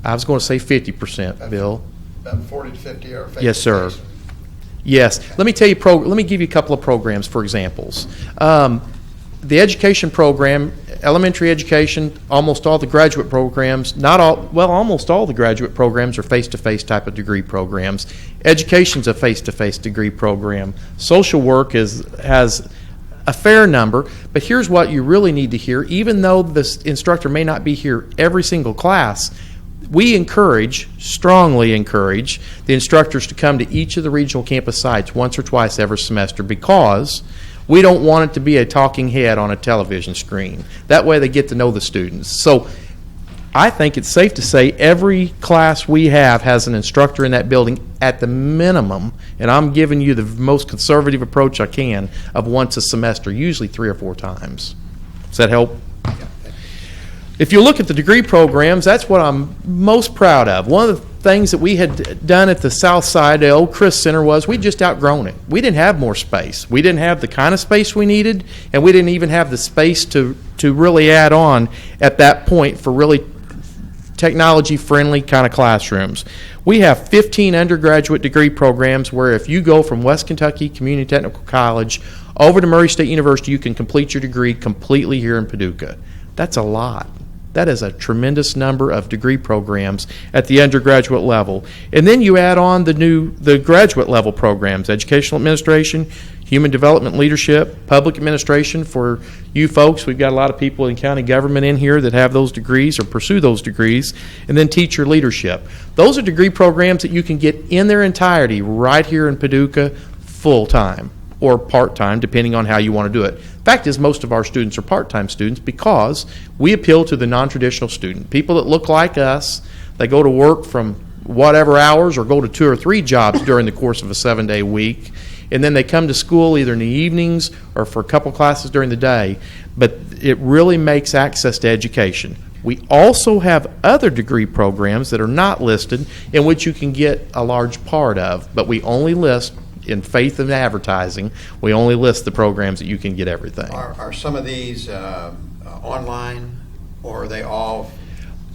I was going to say 50%, Bill. About 40 to 50 are face-to-face. Yes, sir. Yes. Let me tell you. Let me give you a couple of programs for examples. The education program, elementary education, almost all the graduate programs, almost all the graduate programs are face-to-face type of degree programs. Education's a face-to-face degree program. Social work has a fair number, but here's what you really need to hear. Even though this instructor may not be here every single class, we strongly encourage the instructors to come to each of the regional campus sites once or twice every semester, because we don't want it to be a talking head on a television screen. That way they get to know the students. So I think it's safe to say every class we have has an instructor in that building at the minimum, and I'm giving you the most conservative approach I can, of once a semester, usually 3 or 4 times. Does that help? If you look at the degree programs, that's what I'm most proud of. One of the things that we had done at the South Side, the old Chris Center, was we'd just outgrown it. We didn't have more space. We didn't have the kind of space we needed, and we didn't even have the space to really add on at that point for really technology-friendly kind of classrooms. We have 15 undergraduate degree programs where if you go from West Kentucky Community Technical College over to Murray State University, you can complete your degree completely here in Paducah. That's a lot. That is a tremendous number of degree programs at the undergraduate level. And then you add on the graduate level programs: educational administration, human development leadership, public administration for you folks. We've got a lot of people in county government in here that have those degrees or pursue those degrees, and then teacher leadership. Those are degree programs that you can get in their entirety right here in Paducah full-time or part-time, depending on how you want to do it. Fact is, most of our students are part-time students because we appeal to the non-traditional student. People that look like us, they go to work from whatever hours or go to 2 or 3 jobs during the course of a 7-day week, and then they come to school either in the evenings or for a couple classes during the day. But it really makes access to education. We also have other degree programs that are not listed in which you can get a large part of, but we only list, in faith and advertising, we only list the programs that you can get everything. Are some of these online, or are they all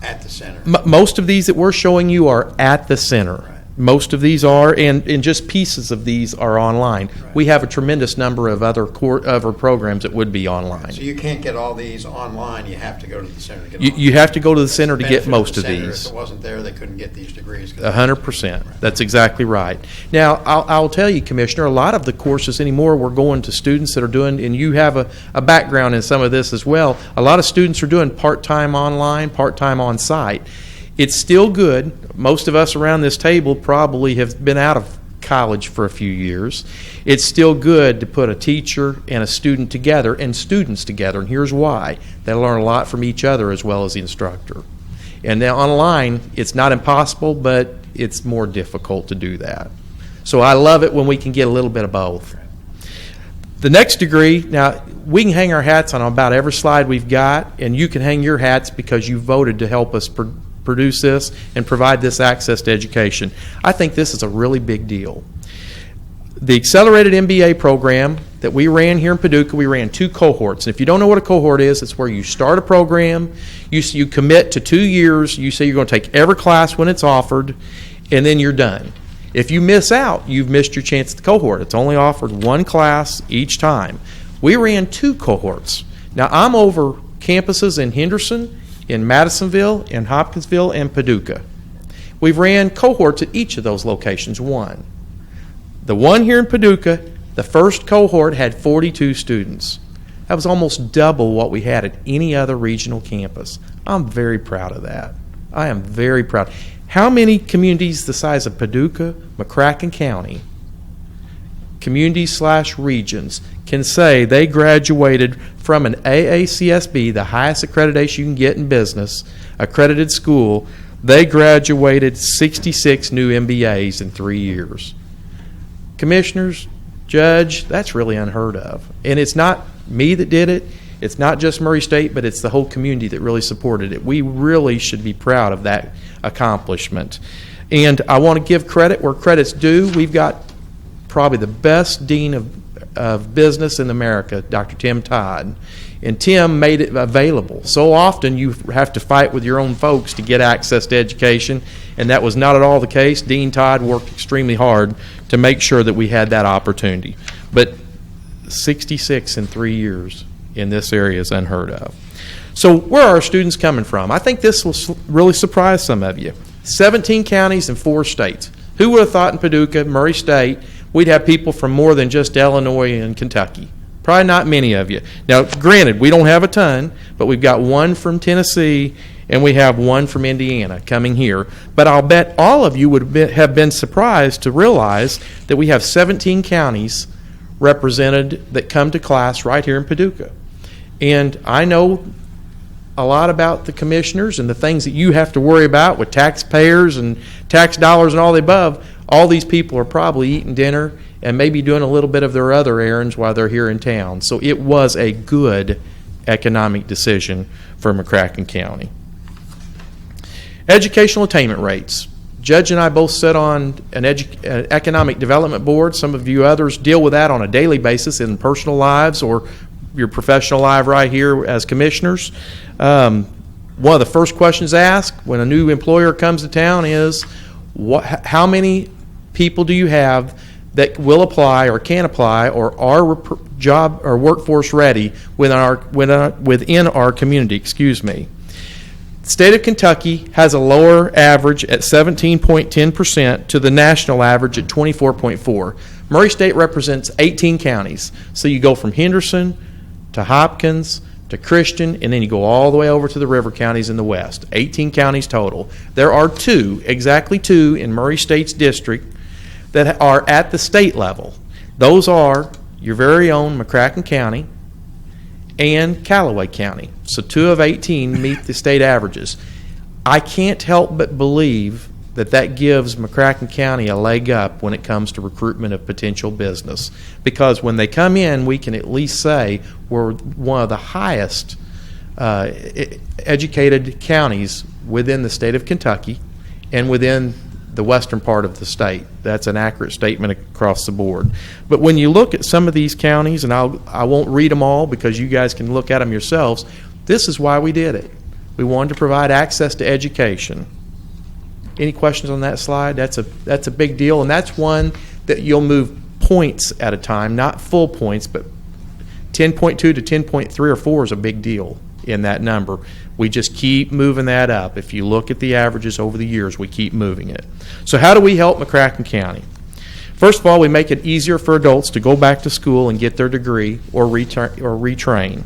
at the center? Most of these that we're showing you are at the center. Most of these are, and just pieces of these are online. Right. We have a tremendous number of other programs that would be online. So you can't get all these online. You have to go to the center to get them. You have to go to the center to get Benefit most the of center. these. If it wasn't there, they couldn't get these degrees. 100%. That's exactly right. Now, I'll tell you, Commissioner, a lot of the courses anymore, we're going to students that are doing, and you have a background in some of this as well, a lot of students are doing part-time online, part-time on-site. It's still good. Most of us around this table probably have been out of college for a few years. It's still good to put a teacher and a student together, and students together, and here's why. They learn a lot from each other as well as the instructor. And now online, it's not impossible, but it's more difficult to do that. So I love it when we can get a little bit of both. The next degree, now we can hang our hats on about every slide we've got, and you can hang your hats because you voted to help us produce this and provide this access to education. I think this is a really big deal. The accelerated MBA program that we ran here in Paducah, we ran 2 cohorts. And if you don't know what a cohort is, it's where you start a program, you commit to 2 years, you say you're going to take every class when it's offered, and then you're done. If you miss out, you've missed your chance at the cohort. It's only offered one class each time. We ran 2 cohorts. Now, I'm over campuses in Henderson, in Madisonville, in Hopkinsville, and Paducah. We've ran cohorts at each of those locations, one. The one here in Paducah, the first cohort had 42 students. That was almost double what we had at any other regional campus. I'm very proud of that. I am very proud. How many communities the size of Paducah, McCracken County, communities/regions, can say they graduated from an AACSB, the highest accreditation you can get in business, accredited school? They graduated 66 new MBAs in 3 years. Commissioners, Judge, that's really unheard of. And it's not me that did it. It's not just Murray State, but it's the whole community that really supported it. We really should be proud of that accomplishment. And I want to give credit where credit's due. We've got probably the best dean of business in America, Dr. Tim Todd. And Tim made it available. So often you have to fight with your own folks to get access to education, and that was not at all the case. Dean Todd worked extremely hard to make sure that we had that opportunity. But 66 in 3 years in this area is unheard of. So where are our students coming from? I think this will really surprise some of you. 17 counties and 4 states. Who would have thought in Paducah, Murray State, we'd have people from more than just Illinois and Kentucky? Probably not many of you. Now, granted, we don't have a ton, but we've got one from Tennessee and we have one from Indiana coming here. But I'll bet all of you would have been surprised to realize that we have 17 counties represented that come to class right here in Paducah. And I know a lot about the commissioners and the things that you have to worry about with taxpayers and tax dollars and all the above. All these people are probably eating dinner and maybe doing a little bit of their other errands while they're here in town. So it was a good economic decision for McCracken County. Educational attainment rates. Judge and I both sit on an economic development board. Some of you others deal with that on a daily basis in personal lives or your professional life right here as commissioners. One of the first questions asked when a new employer comes to town is, how many people do you have that will apply or can apply or are job or workforce ready within our community? Excuse me. The state of Kentucky has a lower average at 17.10% to the national average at 24.4%. Murray State represents 18 counties. So you go from Henderson to Hopkins to Christian, and then you go all the way over to the river counties in the west. 18 counties total. There are exactly two in Murray State's district that are at the state level. Those are your very own McCracken County and Callaway County. So 2 of 18 meet the state averages. I can't help but believe that gives McCracken County a leg up when it comes to recruitment of potential business. Because when they come in, we can at least say we're one of the highest educated counties within the state of Kentucky and within the western part of the state. That's an accurate statement across the board. But when you look at some of these counties, and I won't read them all because you guys can look at them yourselves, this is why we did it. We wanted to provide access to education. Any questions on that slide? That's a big deal, and that's one that you'll move points at a time, not full points, but 10.2 to 10.3 or 4 is a big deal in that number. We just keep moving that up. If you look at the averages over the years, we keep moving it. So how do we help McCracken County? First of all, we make it easier for adults to go back to school and get their degree or retrain.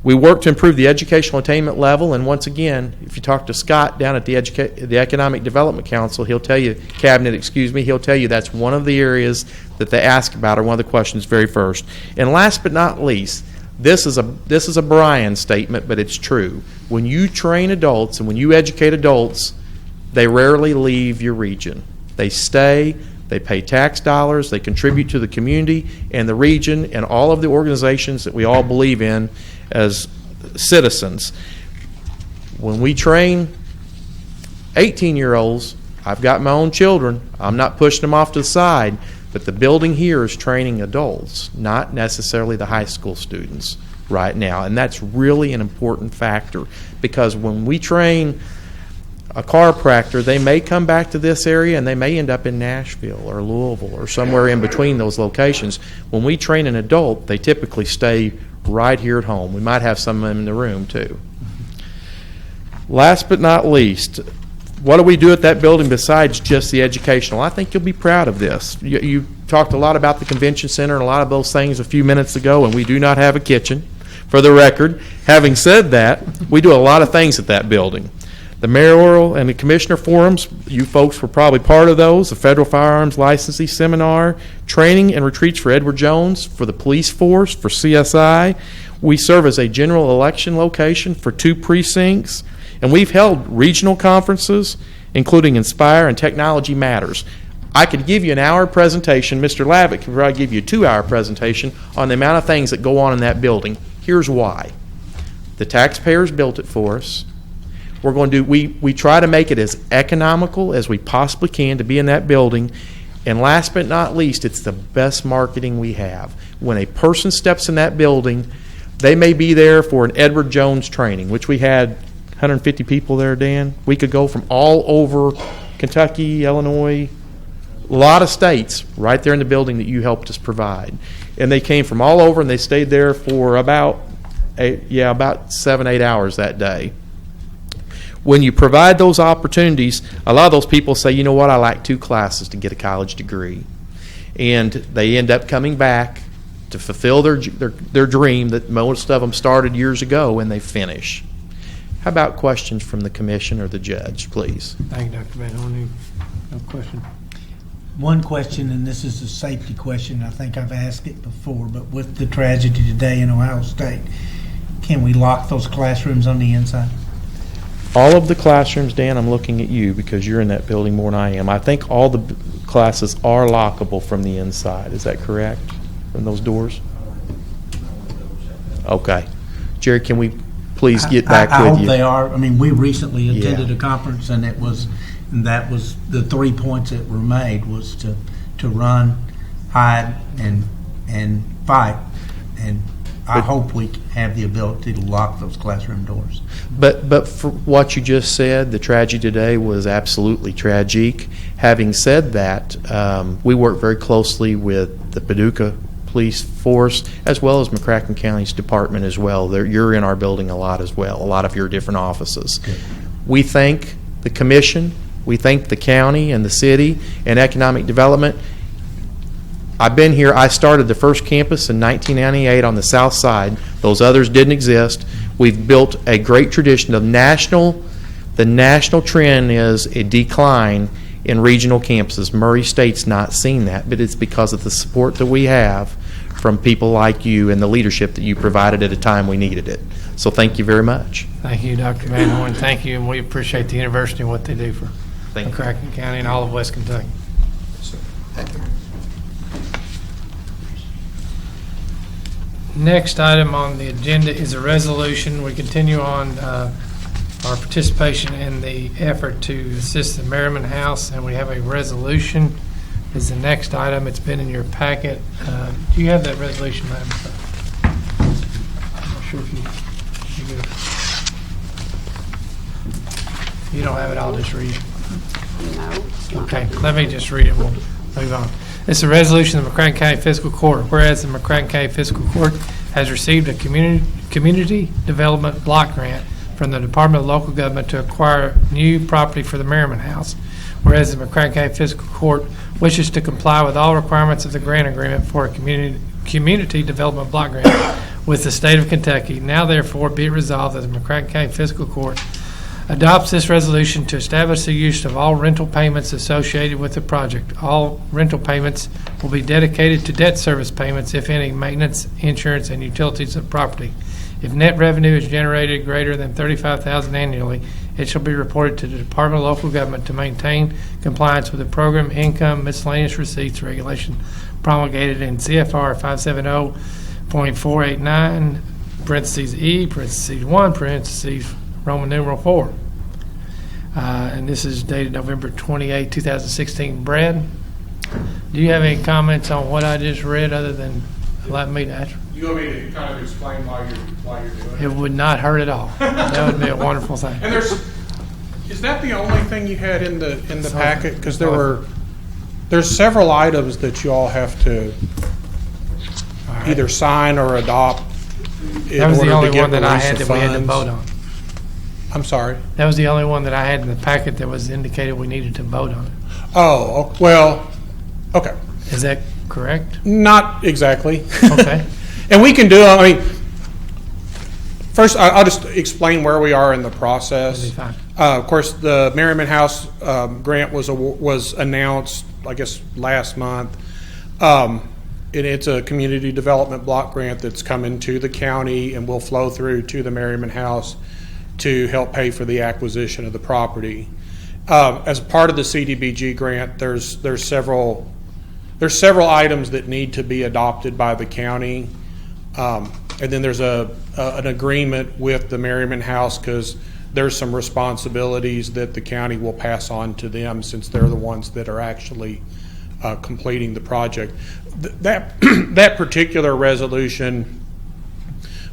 We work to improve the educational attainment level, and once again, if you talk to Scott down at the Economic Development Council, he'll tell you, he'll tell you that's one of the areas that they ask about, or one of the questions very first. And last but not least, this is a Brian statement, but it's true. When you train adults and when you educate adults, they rarely leave your region. They stay, they pay tax dollars, they contribute to the community and the region and all of the organizations that we all believe in as citizens. When we train 18-year-olds, I've got my own children, I'm not pushing them off to the side, but the building here is training adults, not necessarily the high school students right now. And that's really an important factor, because when we train a chiropractor, they may come back to this area and they may end up in Nashville or Louisville or somewhere in between those locations. When we train an adult, they typically stay right here at home. We might have some of them in the room too. Last but not least, what do we do at that building besides just the educational? I think you'll be proud of this. You talked a lot about the convention center and a lot of those things a few minutes ago, and we do not have a kitchen, for the record. Having said that, we do a lot of things at that building. The mayoral and the commissioner forums, you folks were probably part of those. The federal firearms licensing seminar, training and retreats for Edward Jones, for the police force, for CSI. We serve as a general election location for 2 precincts. And we've held regional conferences, including Inspire and Technology Matters. I could give you an hour presentation. Mr. Lavitt could probably give you a 2-hour presentation on the amount of things that go on in that building. Here's why. The taxpayers built it for us. We're going to do, we try to make it as economical as we possibly can to be in that building. And last but not least, it's the best marketing we have. When a person steps in that building, they may be there for an Edward Jones training, which we had 150 people there, Dan. We could go from all over Kentucky, Illinois, a lot of states right there in the building that you helped us provide. And they came from all over, and they stayed there for about 7-8 hours that day. When you provide those opportunities, a lot of those people say, you know what, I lack 2 classes to get a college degree. And they end up coming back to fulfill their dream that most of them started years ago, and they finish. How about questions from the commission or the judge, please? Thank you, Dr. Van Horn. No question. One question, and this is a safety question. I think I've asked it before, but with the tragedy today in Ohio State, can we lock those classrooms on the inside? All of the classrooms, Dan, I'm looking at you because you're in that building more than I am. I think all the classes are lockable from the inside. Is that correct? From those doors? Okay. Jerry, can we please get back I with hope you? they are. I mean, we recently attended Yeah. a conference, and that was the 3 points that were made was to run, hide, and fight. And I hope we have the ability to lock those classroom doors. But for what you just said, the tragedy today was absolutely tragic. Having said that, we work very closely with the Paducah Police Force as well as McCracken County's department as well. You're in our building a lot as well, a lot of your different offices. Good. We thank the commission, we thank the county and the city and economic development. I've been here. I started the first campus in 1998 on the south side. Those others didn't exist. We've built a great tradition of the national trend is a decline in regional campuses. Murray State's not seen that, but it's because of the support that we have from people like you and the leadership that you provided at a time we needed it. So thank you very much. Thank you, Dr. Van Horn. Thank you, and we appreciate the university and what they do for McCracken County and all of West Kentucky. Thank you. Next item on the agenda is a resolution. We continue on our participation in the effort to assist the Merriman House, and we have a resolution is the next item. It's been in your packet. Do you have that resolution, Madam Clerk? I'm not sure if you do. If you don't have it, I'll just read it. No. it's not. Okay, let me just read it. We'll move on. It's a resolution of the McCracken County Fiscal Court. Whereas the McCracken County Fiscal Court has received a community development block grant from the Department of Local Government to acquire new property for the Merriman House. Whereas the McCracken County Fiscal Court wishes to comply with all requirements of the grant agreement for a community development block grant with the state of Kentucky. Now therefore be it resolved that the McCracken County Fiscal Court adopts this resolution to establish the use of all rental payments associated with the project. All rental payments will be dedicated to debt service payments, if any, maintenance, insurance, and utilities of property. If net revenue is generated greater than $35,000 annually, it shall be reported to the Department of Local Government to maintain compliance with the program income miscellaneous receipts regulation promulgated in CFR 570.489, parentheses E, parentheses 1, parentheses Roman numeral 4. And this is dated November 28, 2016. Brad, do you have any comments on what I just read other than let me to answer? You want me to kind of explain why you're doing it? It would not hurt at all. That would be a wonderful thing. And there's Is that the only thing you had in the packet? Because there's several items that you all have to either sign or adopt in That was the order only to get one that I release had of that we had to funds. vote on. I'm sorry. That was the only one that I had in the packet that was indicated we needed to vote on it. Oh, well, okay. Is that correct? Not exactly. Okay. And we can do, I mean, first, I'll just explain where we are in the process. That'd be fine. Of course, the Merriman House grant was announced, I guess, last month. And it's a community development block grant that's coming to the county and will flow through to the Merriman House to help pay for the acquisition of the property. As part of the CDBG grant, there's several items that need to be adopted by the county. And then there's an agreement with the Merriman House because there's some responsibilities that the county will pass on to them since they're the ones that are actually completing the project. That particular resolution,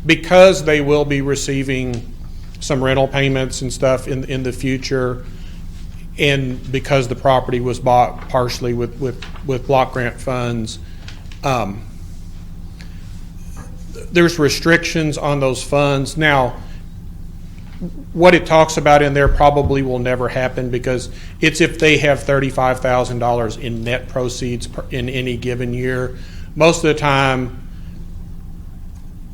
because they will be receiving some rental payments and stuff in the future, and because the property was bought partially with block grant funds, there's restrictions on those funds. Now, what it talks about in there probably will never happen because it's if they have $35,000 in net proceeds in any given year. Most of the time,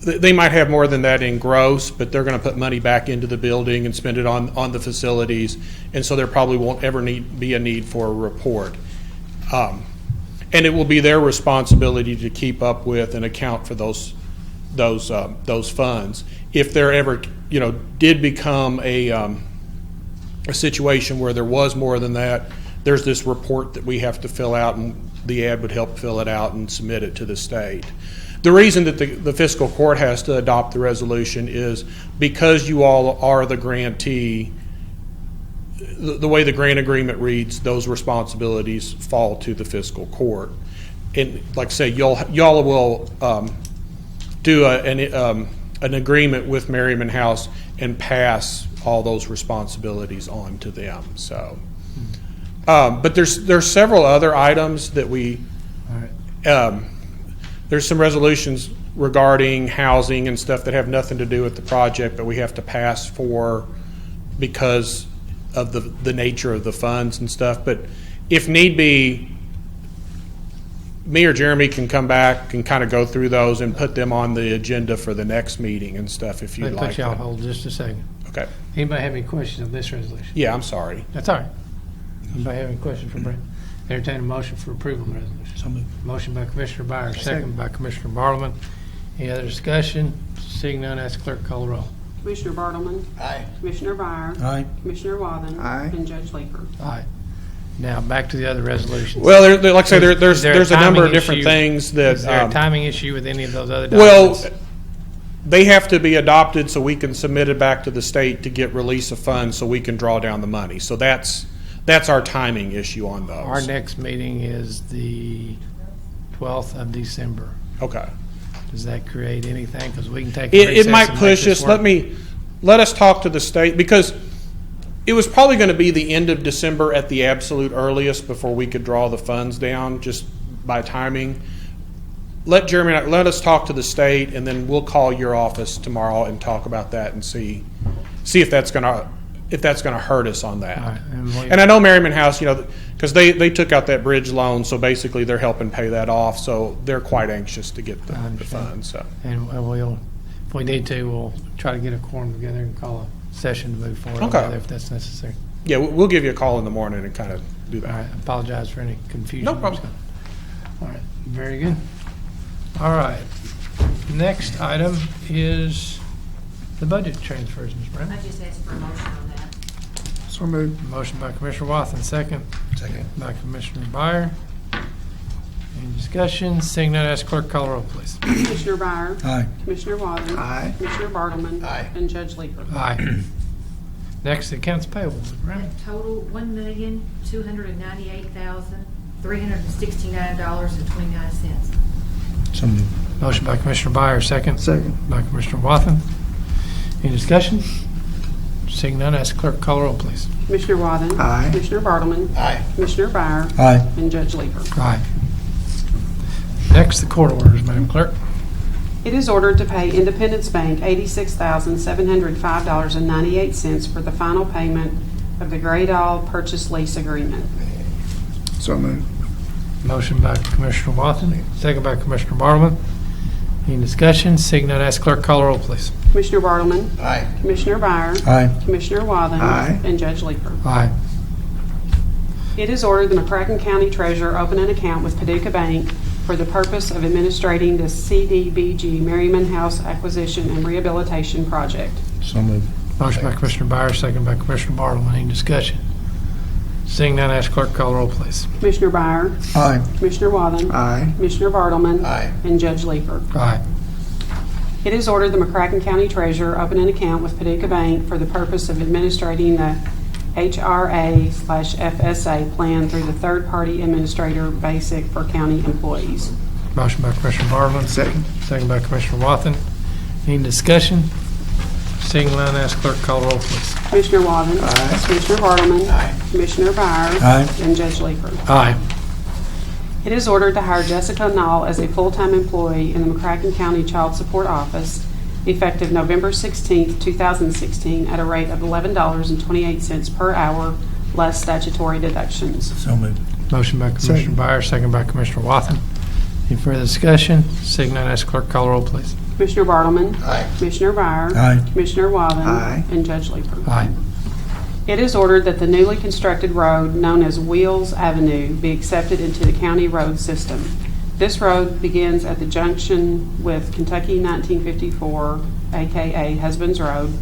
they might have more than that in gross, but they're going to put money back into the building and spend it on the facilities, and so there probably won't ever be a need for a report. And it will be their responsibility to keep up with and account for those funds. If there ever, did become a situation where there was more than that, there's this report that we have to fill out, and the ad would help fill it out and submit it to the state. The reason that the fiscal court has to adopt the resolution is because you all are the grantee. The way the grant agreement reads, those responsibilities fall to the fiscal court. And like I say, y'all will do an agreement with Merriman House and pass all those responsibilities on to them. So, but there's several other items that we. There's some resolutions regarding housing and stuff that have nothing to do with the project, but we have to pass for because of the nature of the funds and stuff. But if need be, me or Jeremy can come back and kind of go through those and put them on the agenda for the next meeting and stuff if you'd Let me like. put you on hold just a second. Okay. Anybody have any questions on this resolution? Yeah, I'm sorry. That's all right. Anybody have any questions for Brent? Entertain a motion for approval of the resolution. So moved. Motion by Commissioner Byers, second by Commissioner Bartleman. Any other discussion? Seeing none, ask clerk to call the roll. Commissioner Bartleman. Aye. Commissioner Byers. Aye. Commissioner Wathen. Aye. And Judge Leeper. Aye. Now, back to the other resolutions. Well, like I say, Is there there's a number of timing different issue? things that. Is there a timing issue with any of those other Well, documents? they have to be adopted so we can submit it back to the state to get release of funds so we can draw down the money. So that's our timing issue on those. Our next meeting is the 12th of December. Okay. Does that create anything? Because we can take a It recess might and make push this us. work. Let us talk to the state because it was probably going to be the end of December at the absolute earliest before we could draw the funds down just by timing. Let us talk to the state, and then we'll call your office tomorrow and talk about that and see if that's going to hurt us on that. All right, And I know Merriman House, because they took out that bridge loan, so basically they're helping pay that off. So they're quite anxious to get the funds. So. And we'll, if we need to, we'll try to get a quorum together and call a session to move forward Okay. together if that's necessary. Yeah, we'll give you a call in the morning and kind of do that. All right, I apologize for any confusion. No problem. All right, very good. All right, next item is the budget transfers, Ms. Brown. I just asked for a motion on that. So moved. Motion by Commissioner Wathen, second. Second. By Commissioner Byer. Any discussion? Seeing none, ask clerk to call the roll, please. Commissioner Byers. Aye. Commissioner Wathen. Aye. Commissioner Bartleman. Aye. And Judge Leeper. Aye. Next, accounts payable, Ms. Brown. Total $1,298,369.29. So moved. Motion by Commissioner Byer, second. Second. By Commissioner Wathen. Any discussion? Seeing none, ask clerk to call the roll, please. Commissioner Waddon. Aye. Commissioner Bartleman. Aye. Commissioner Byer. Aye. And Judge Lever. Aye. Next, the court orders, Madam Clerk. It is ordered to pay Independence Bank $86,705.98 for the final payment of the Gradall purchase lease agreement. So moved. Motion by Commissioner Watson, second by Commissioner Bartleman. Any discussion? Seeing none, ask clerk to call the roll, please. Commissioner Bartleman. Aye. Commissioner Byer. Aye. Commissioner Waddon. Aye. And Judge Lever. Aye. It is ordered the McCracken County Treasurer open an account with Paducah Bank for the purpose of administrating the CDBG Merriman House Acquisition and Rehabilitation Project. So moved. Motion by Commissioner Byer, second by Commissioner Bartleman. Any discussion? Seeing none, ask clerk to call the roll, please. Commissioner Byer. Aye. Commissioner Waddon. Aye. Commissioner Bartleman. Aye. And Judge Lever. Aye. It is ordered the McCracken County Treasurer open an account with Paducah Bank for the purpose of administrating the HRA/FSA plan through the third-party administrator basic for county employees. Motion by Commissioner Bartleman, Second. second by Commissioner Watson. Any discussion? Seeing none, ask clerk to call the roll, please. Commissioner Waddon. Aye. Commissioner Bartleman. Aye. Commissioner Byer. Aye. And Judge Lever. Aye. It is ordered to hire Jessica Knoll as a full-time employee in the McCracken County Child Support Office effective November 16, 2016, at a rate of $11.28 per hour, less statutory deductions. So moved. Motion by Commissioner Second. Byer, second by Commissioner Watson. Any further discussion? Seeing none, ask clerk to call the roll, please. Commissioner Bartleman. Aye. Commissioner Byer. Aye. Commissioner Waddon. Aye. And Judge Lever. Aye. It is ordered that the newly constructed road known as Wheels Avenue be accepted into the county road system. This road begins at the junction with Kentucky 1954, aka Husbands Road,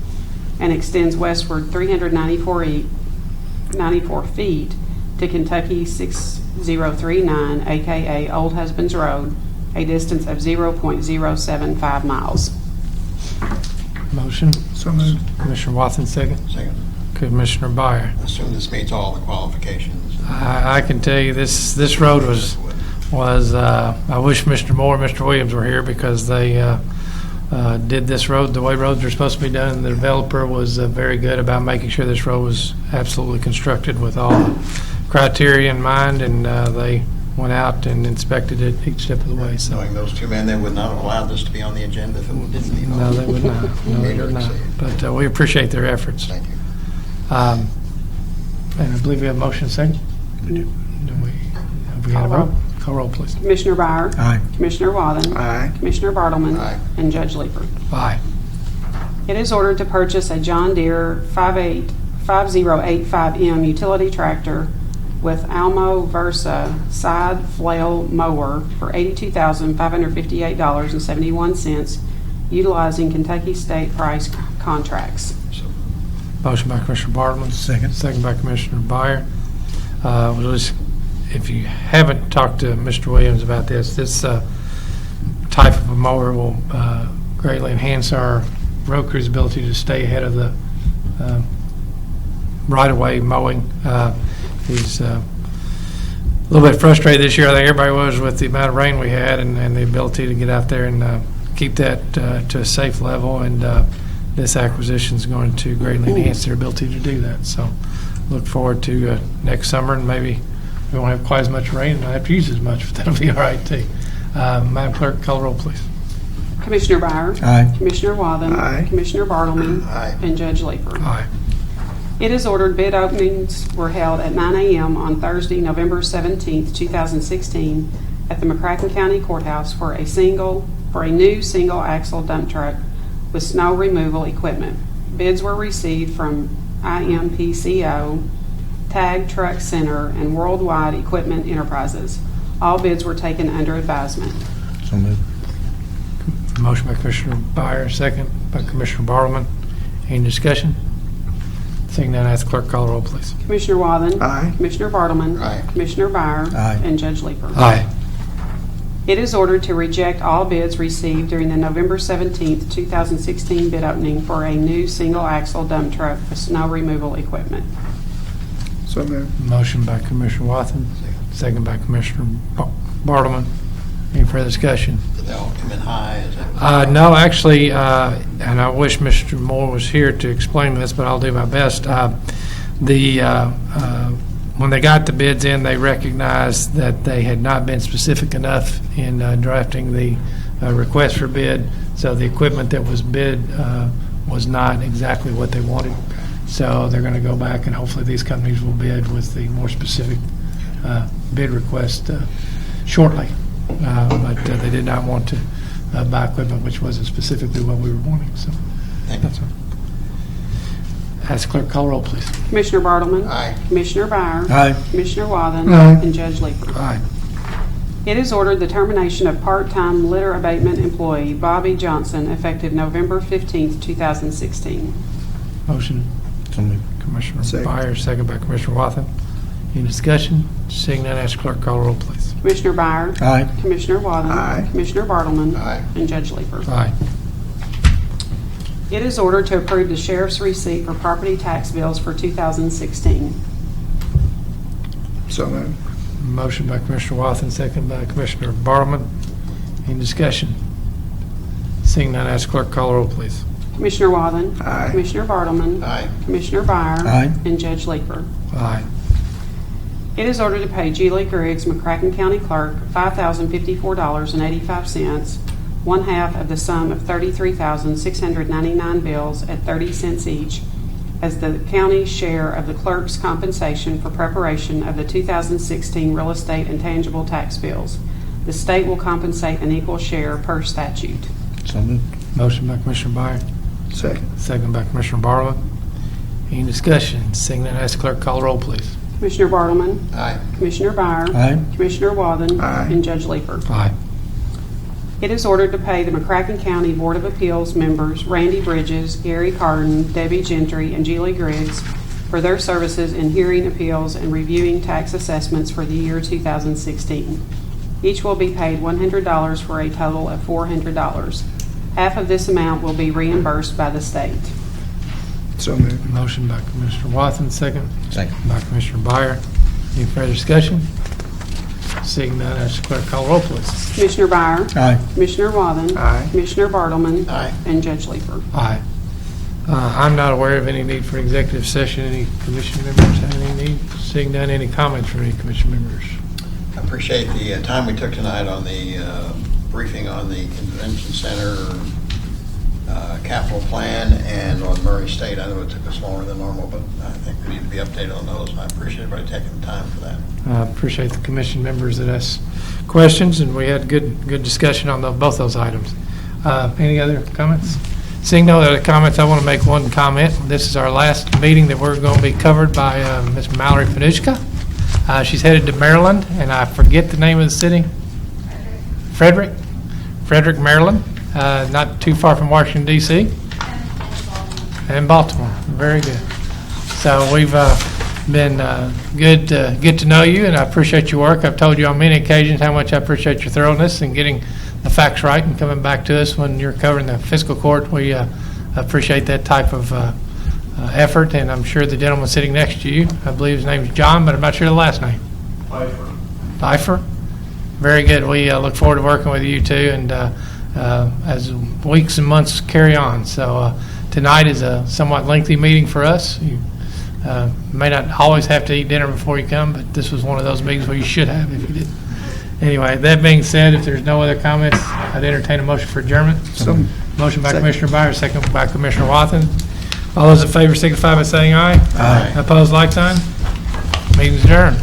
and extends westward 394 feet to Kentucky 6039, aka Old Husbands Road, a distance of 0.075 miles. Motion. So moved. Commissioner Watson, second. Second. Commissioner Byer. Assume this meets all the qualifications. I can tell you this road was I wish Mr. Moore and Mr. Williams were here because they did this road the way roads are supposed to be done. The developer was very good about making sure this road was absolutely constructed with all the criteria in mind, and they went out and inspected it each step of the way. So Knowing those two men, they would not have allowed this to be on the agenda if it didn't meet all. no, they would not. No, they would not. But we appreciate their efforts. Thank you. And I believe we have a motion second. Do we? Have we got a vote? Call roll, please. Commissioner Byer. Aye. Commissioner Waddon. Aye. Commissioner Bartleman. Aye. And Judge Lever. Aye. It is ordered to purchase a John Deere 5085M utility tractor with Almo Versa side flail mower for $82,558.71, utilizing Kentucky State price contracts. Motion by Commissioner Bartleman. Second. Second by Commissioner Byer. If you haven't talked to Mr. Williams about this type of a mower will greatly enhance our road crew's ability to stay ahead of the right-of-way mowing. He's a little bit frustrated this year. I think everybody was with the amount of rain we had and the ability to get out there and keep that to a safe level. And this acquisition is going to greatly enhance their ability to do that. So look forward to next summer, and maybe we won't have quite as much rain and not have to use as much, but that'll be all right too. Madam Clerk, call the roll, please. Commissioner Byer. Aye. Commissioner Waddon. Aye. Commissioner Bartleman. Aye. And Judge Lever. Aye. It is ordered bid openings were held at 9 a.m. on Thursday, November 17, 2016, at the McCracken County Courthouse for a new single axle dump truck with snow removal equipment. Bids were received from IMPCO, Tag Truck Center, and Worldwide Equipment Enterprises. All bids were taken under advisement. So moved. Motion by Commissioner Byer, second by Commissioner Bartleman. Any discussion? Seeing none, ask the clerk to call the roll, please. Commissioner Waddon. Aye. Commissioner Bartleman. Aye. Commissioner Byer. Aye. And Judge Lever. Aye. It is ordered to reject all bids received during the November 17, 2016 bid opening for a new single-axle dump truck with snow removal equipment. So moved. Motion by Commissioner Watson, second by Commissioner Bartleman. Any further discussion? Did they all come in high? Is that No, actually, and I wish Mr. Moore was here to explain this, but I'll do my best. When they got the bids in, they recognized that they had not been specific enough in drafting the request for bid, so the equipment that was bid was not exactly what they wanted. So they're going to go back, and hopefully these companies will bid with the more specific bid request shortly. But they did not want to buy equipment which wasn't specifically what we were wanting. So Thank you. that's all. Ask clerk call roll, please. Commissioner Bartleman. Aye. Commissioner Byer. Aye. Commissioner Wathen. Aye. And Judge Leeper. Aye. It is ordered the termination of part-time litter abatement employee Bobby Johnson effective November 15th, 2016. Motion. Commissioner Second. Byer, second by Commissioner Wathen. Any discussion? Seeing none, ask clerk call roll, please. Commissioner Byer. Aye. Commissioner Wathen. Aye. Commissioner Bartleman. Aye. And Judge Leeper. Aye. It is ordered to approve the sheriff's receipt for property tax bills for 2016. So moved. Motion by Commissioner Wathen, second by Commissioner Bartleman. Any discussion? Seeing none, ask clerk call roll, please. Commissioner Wathen. Aye. Commissioner Bartleman. Aye. Commissioner Byer. Aye. And Judge Leeper. Aye. It is ordered to pay Julie Griggs, McCracken County Clerk, $5,054.85, one half of the sum of 33,699 bills at 30 cents each, as the county's share of the clerk's compensation for preparation of the 2016 real estate and tangible tax bills. The state will compensate an equal share per statute. So moved. Motion by Commissioner Byer, Second. second by Commissioner Bartleman. Any discussion? Seeing none, ask clerk call roll, please. Commissioner Bartleman. Aye. Commissioner Byer. Aye. Commissioner Wathen. Aye. And Judge Leeper. Aye. It is ordered to pay the McCracken County Board of Appeals members Randy Bridges, Gary Carden, Debbie Gentry, and Julie Griggs for their services in hearing appeals and reviewing tax assessments for the year 2016. Each will be paid $100 for a total of $400. Half of this amount will be reimbursed by the state. So moved. Motion by Commissioner Wathen, second Second. by Commissioner Byer. Any further discussion? Seeing none, ask clerk call roll, please. Commissioner Byer. Aye. Commissioner Wathen. Aye. Commissioner Bartleman. Aye. And Judge Leeper. Aye. I'm not aware of any need for executive session. Any commission members have any need? Seeing none, any comments from any commission members? I appreciate the time we took tonight on the briefing on the convention center capital plan and on Murray State. I know it took us longer than normal, but I think we need to be updated on those, and I appreciate everybody taking the time for that. I appreciate the commission members that asked questions, and we had good discussion on both those items. Any other comments? Seeing no other comments, I want to make one comment. This is our last meeting that we're going to be covered by Ms. Mallory Panushka. She's headed to Maryland, and I forget the name of the city. Frederick, Maryland, not too far from Washington, D.C. And Baltimore. Very good. So we've been good to get to know you, and I appreciate your work. I've told you on many occasions how much I appreciate your thoroughness and getting the facts right and coming back to us when you're covering the fiscal court. We appreciate that type of effort, and I'm sure the gentleman sitting next to you, I believe his name is John, but I'm not sure the last name. Pfeiffer. Very good. We look forward to working with you too, and as weeks and months carry on. So tonight is a somewhat lengthy meeting for us. You may not always have to eat dinner before you come, but this was one of those meetings where you should have if you did. Anyway, that being said, if there's no other comments, I'd entertain a motion for adjournment. So Motion by Second. Commissioner Byer, second by Commissioner Wathen. All those in favor signify by saying aye. Aye. Opposed, like sign. Meeting's adjourned.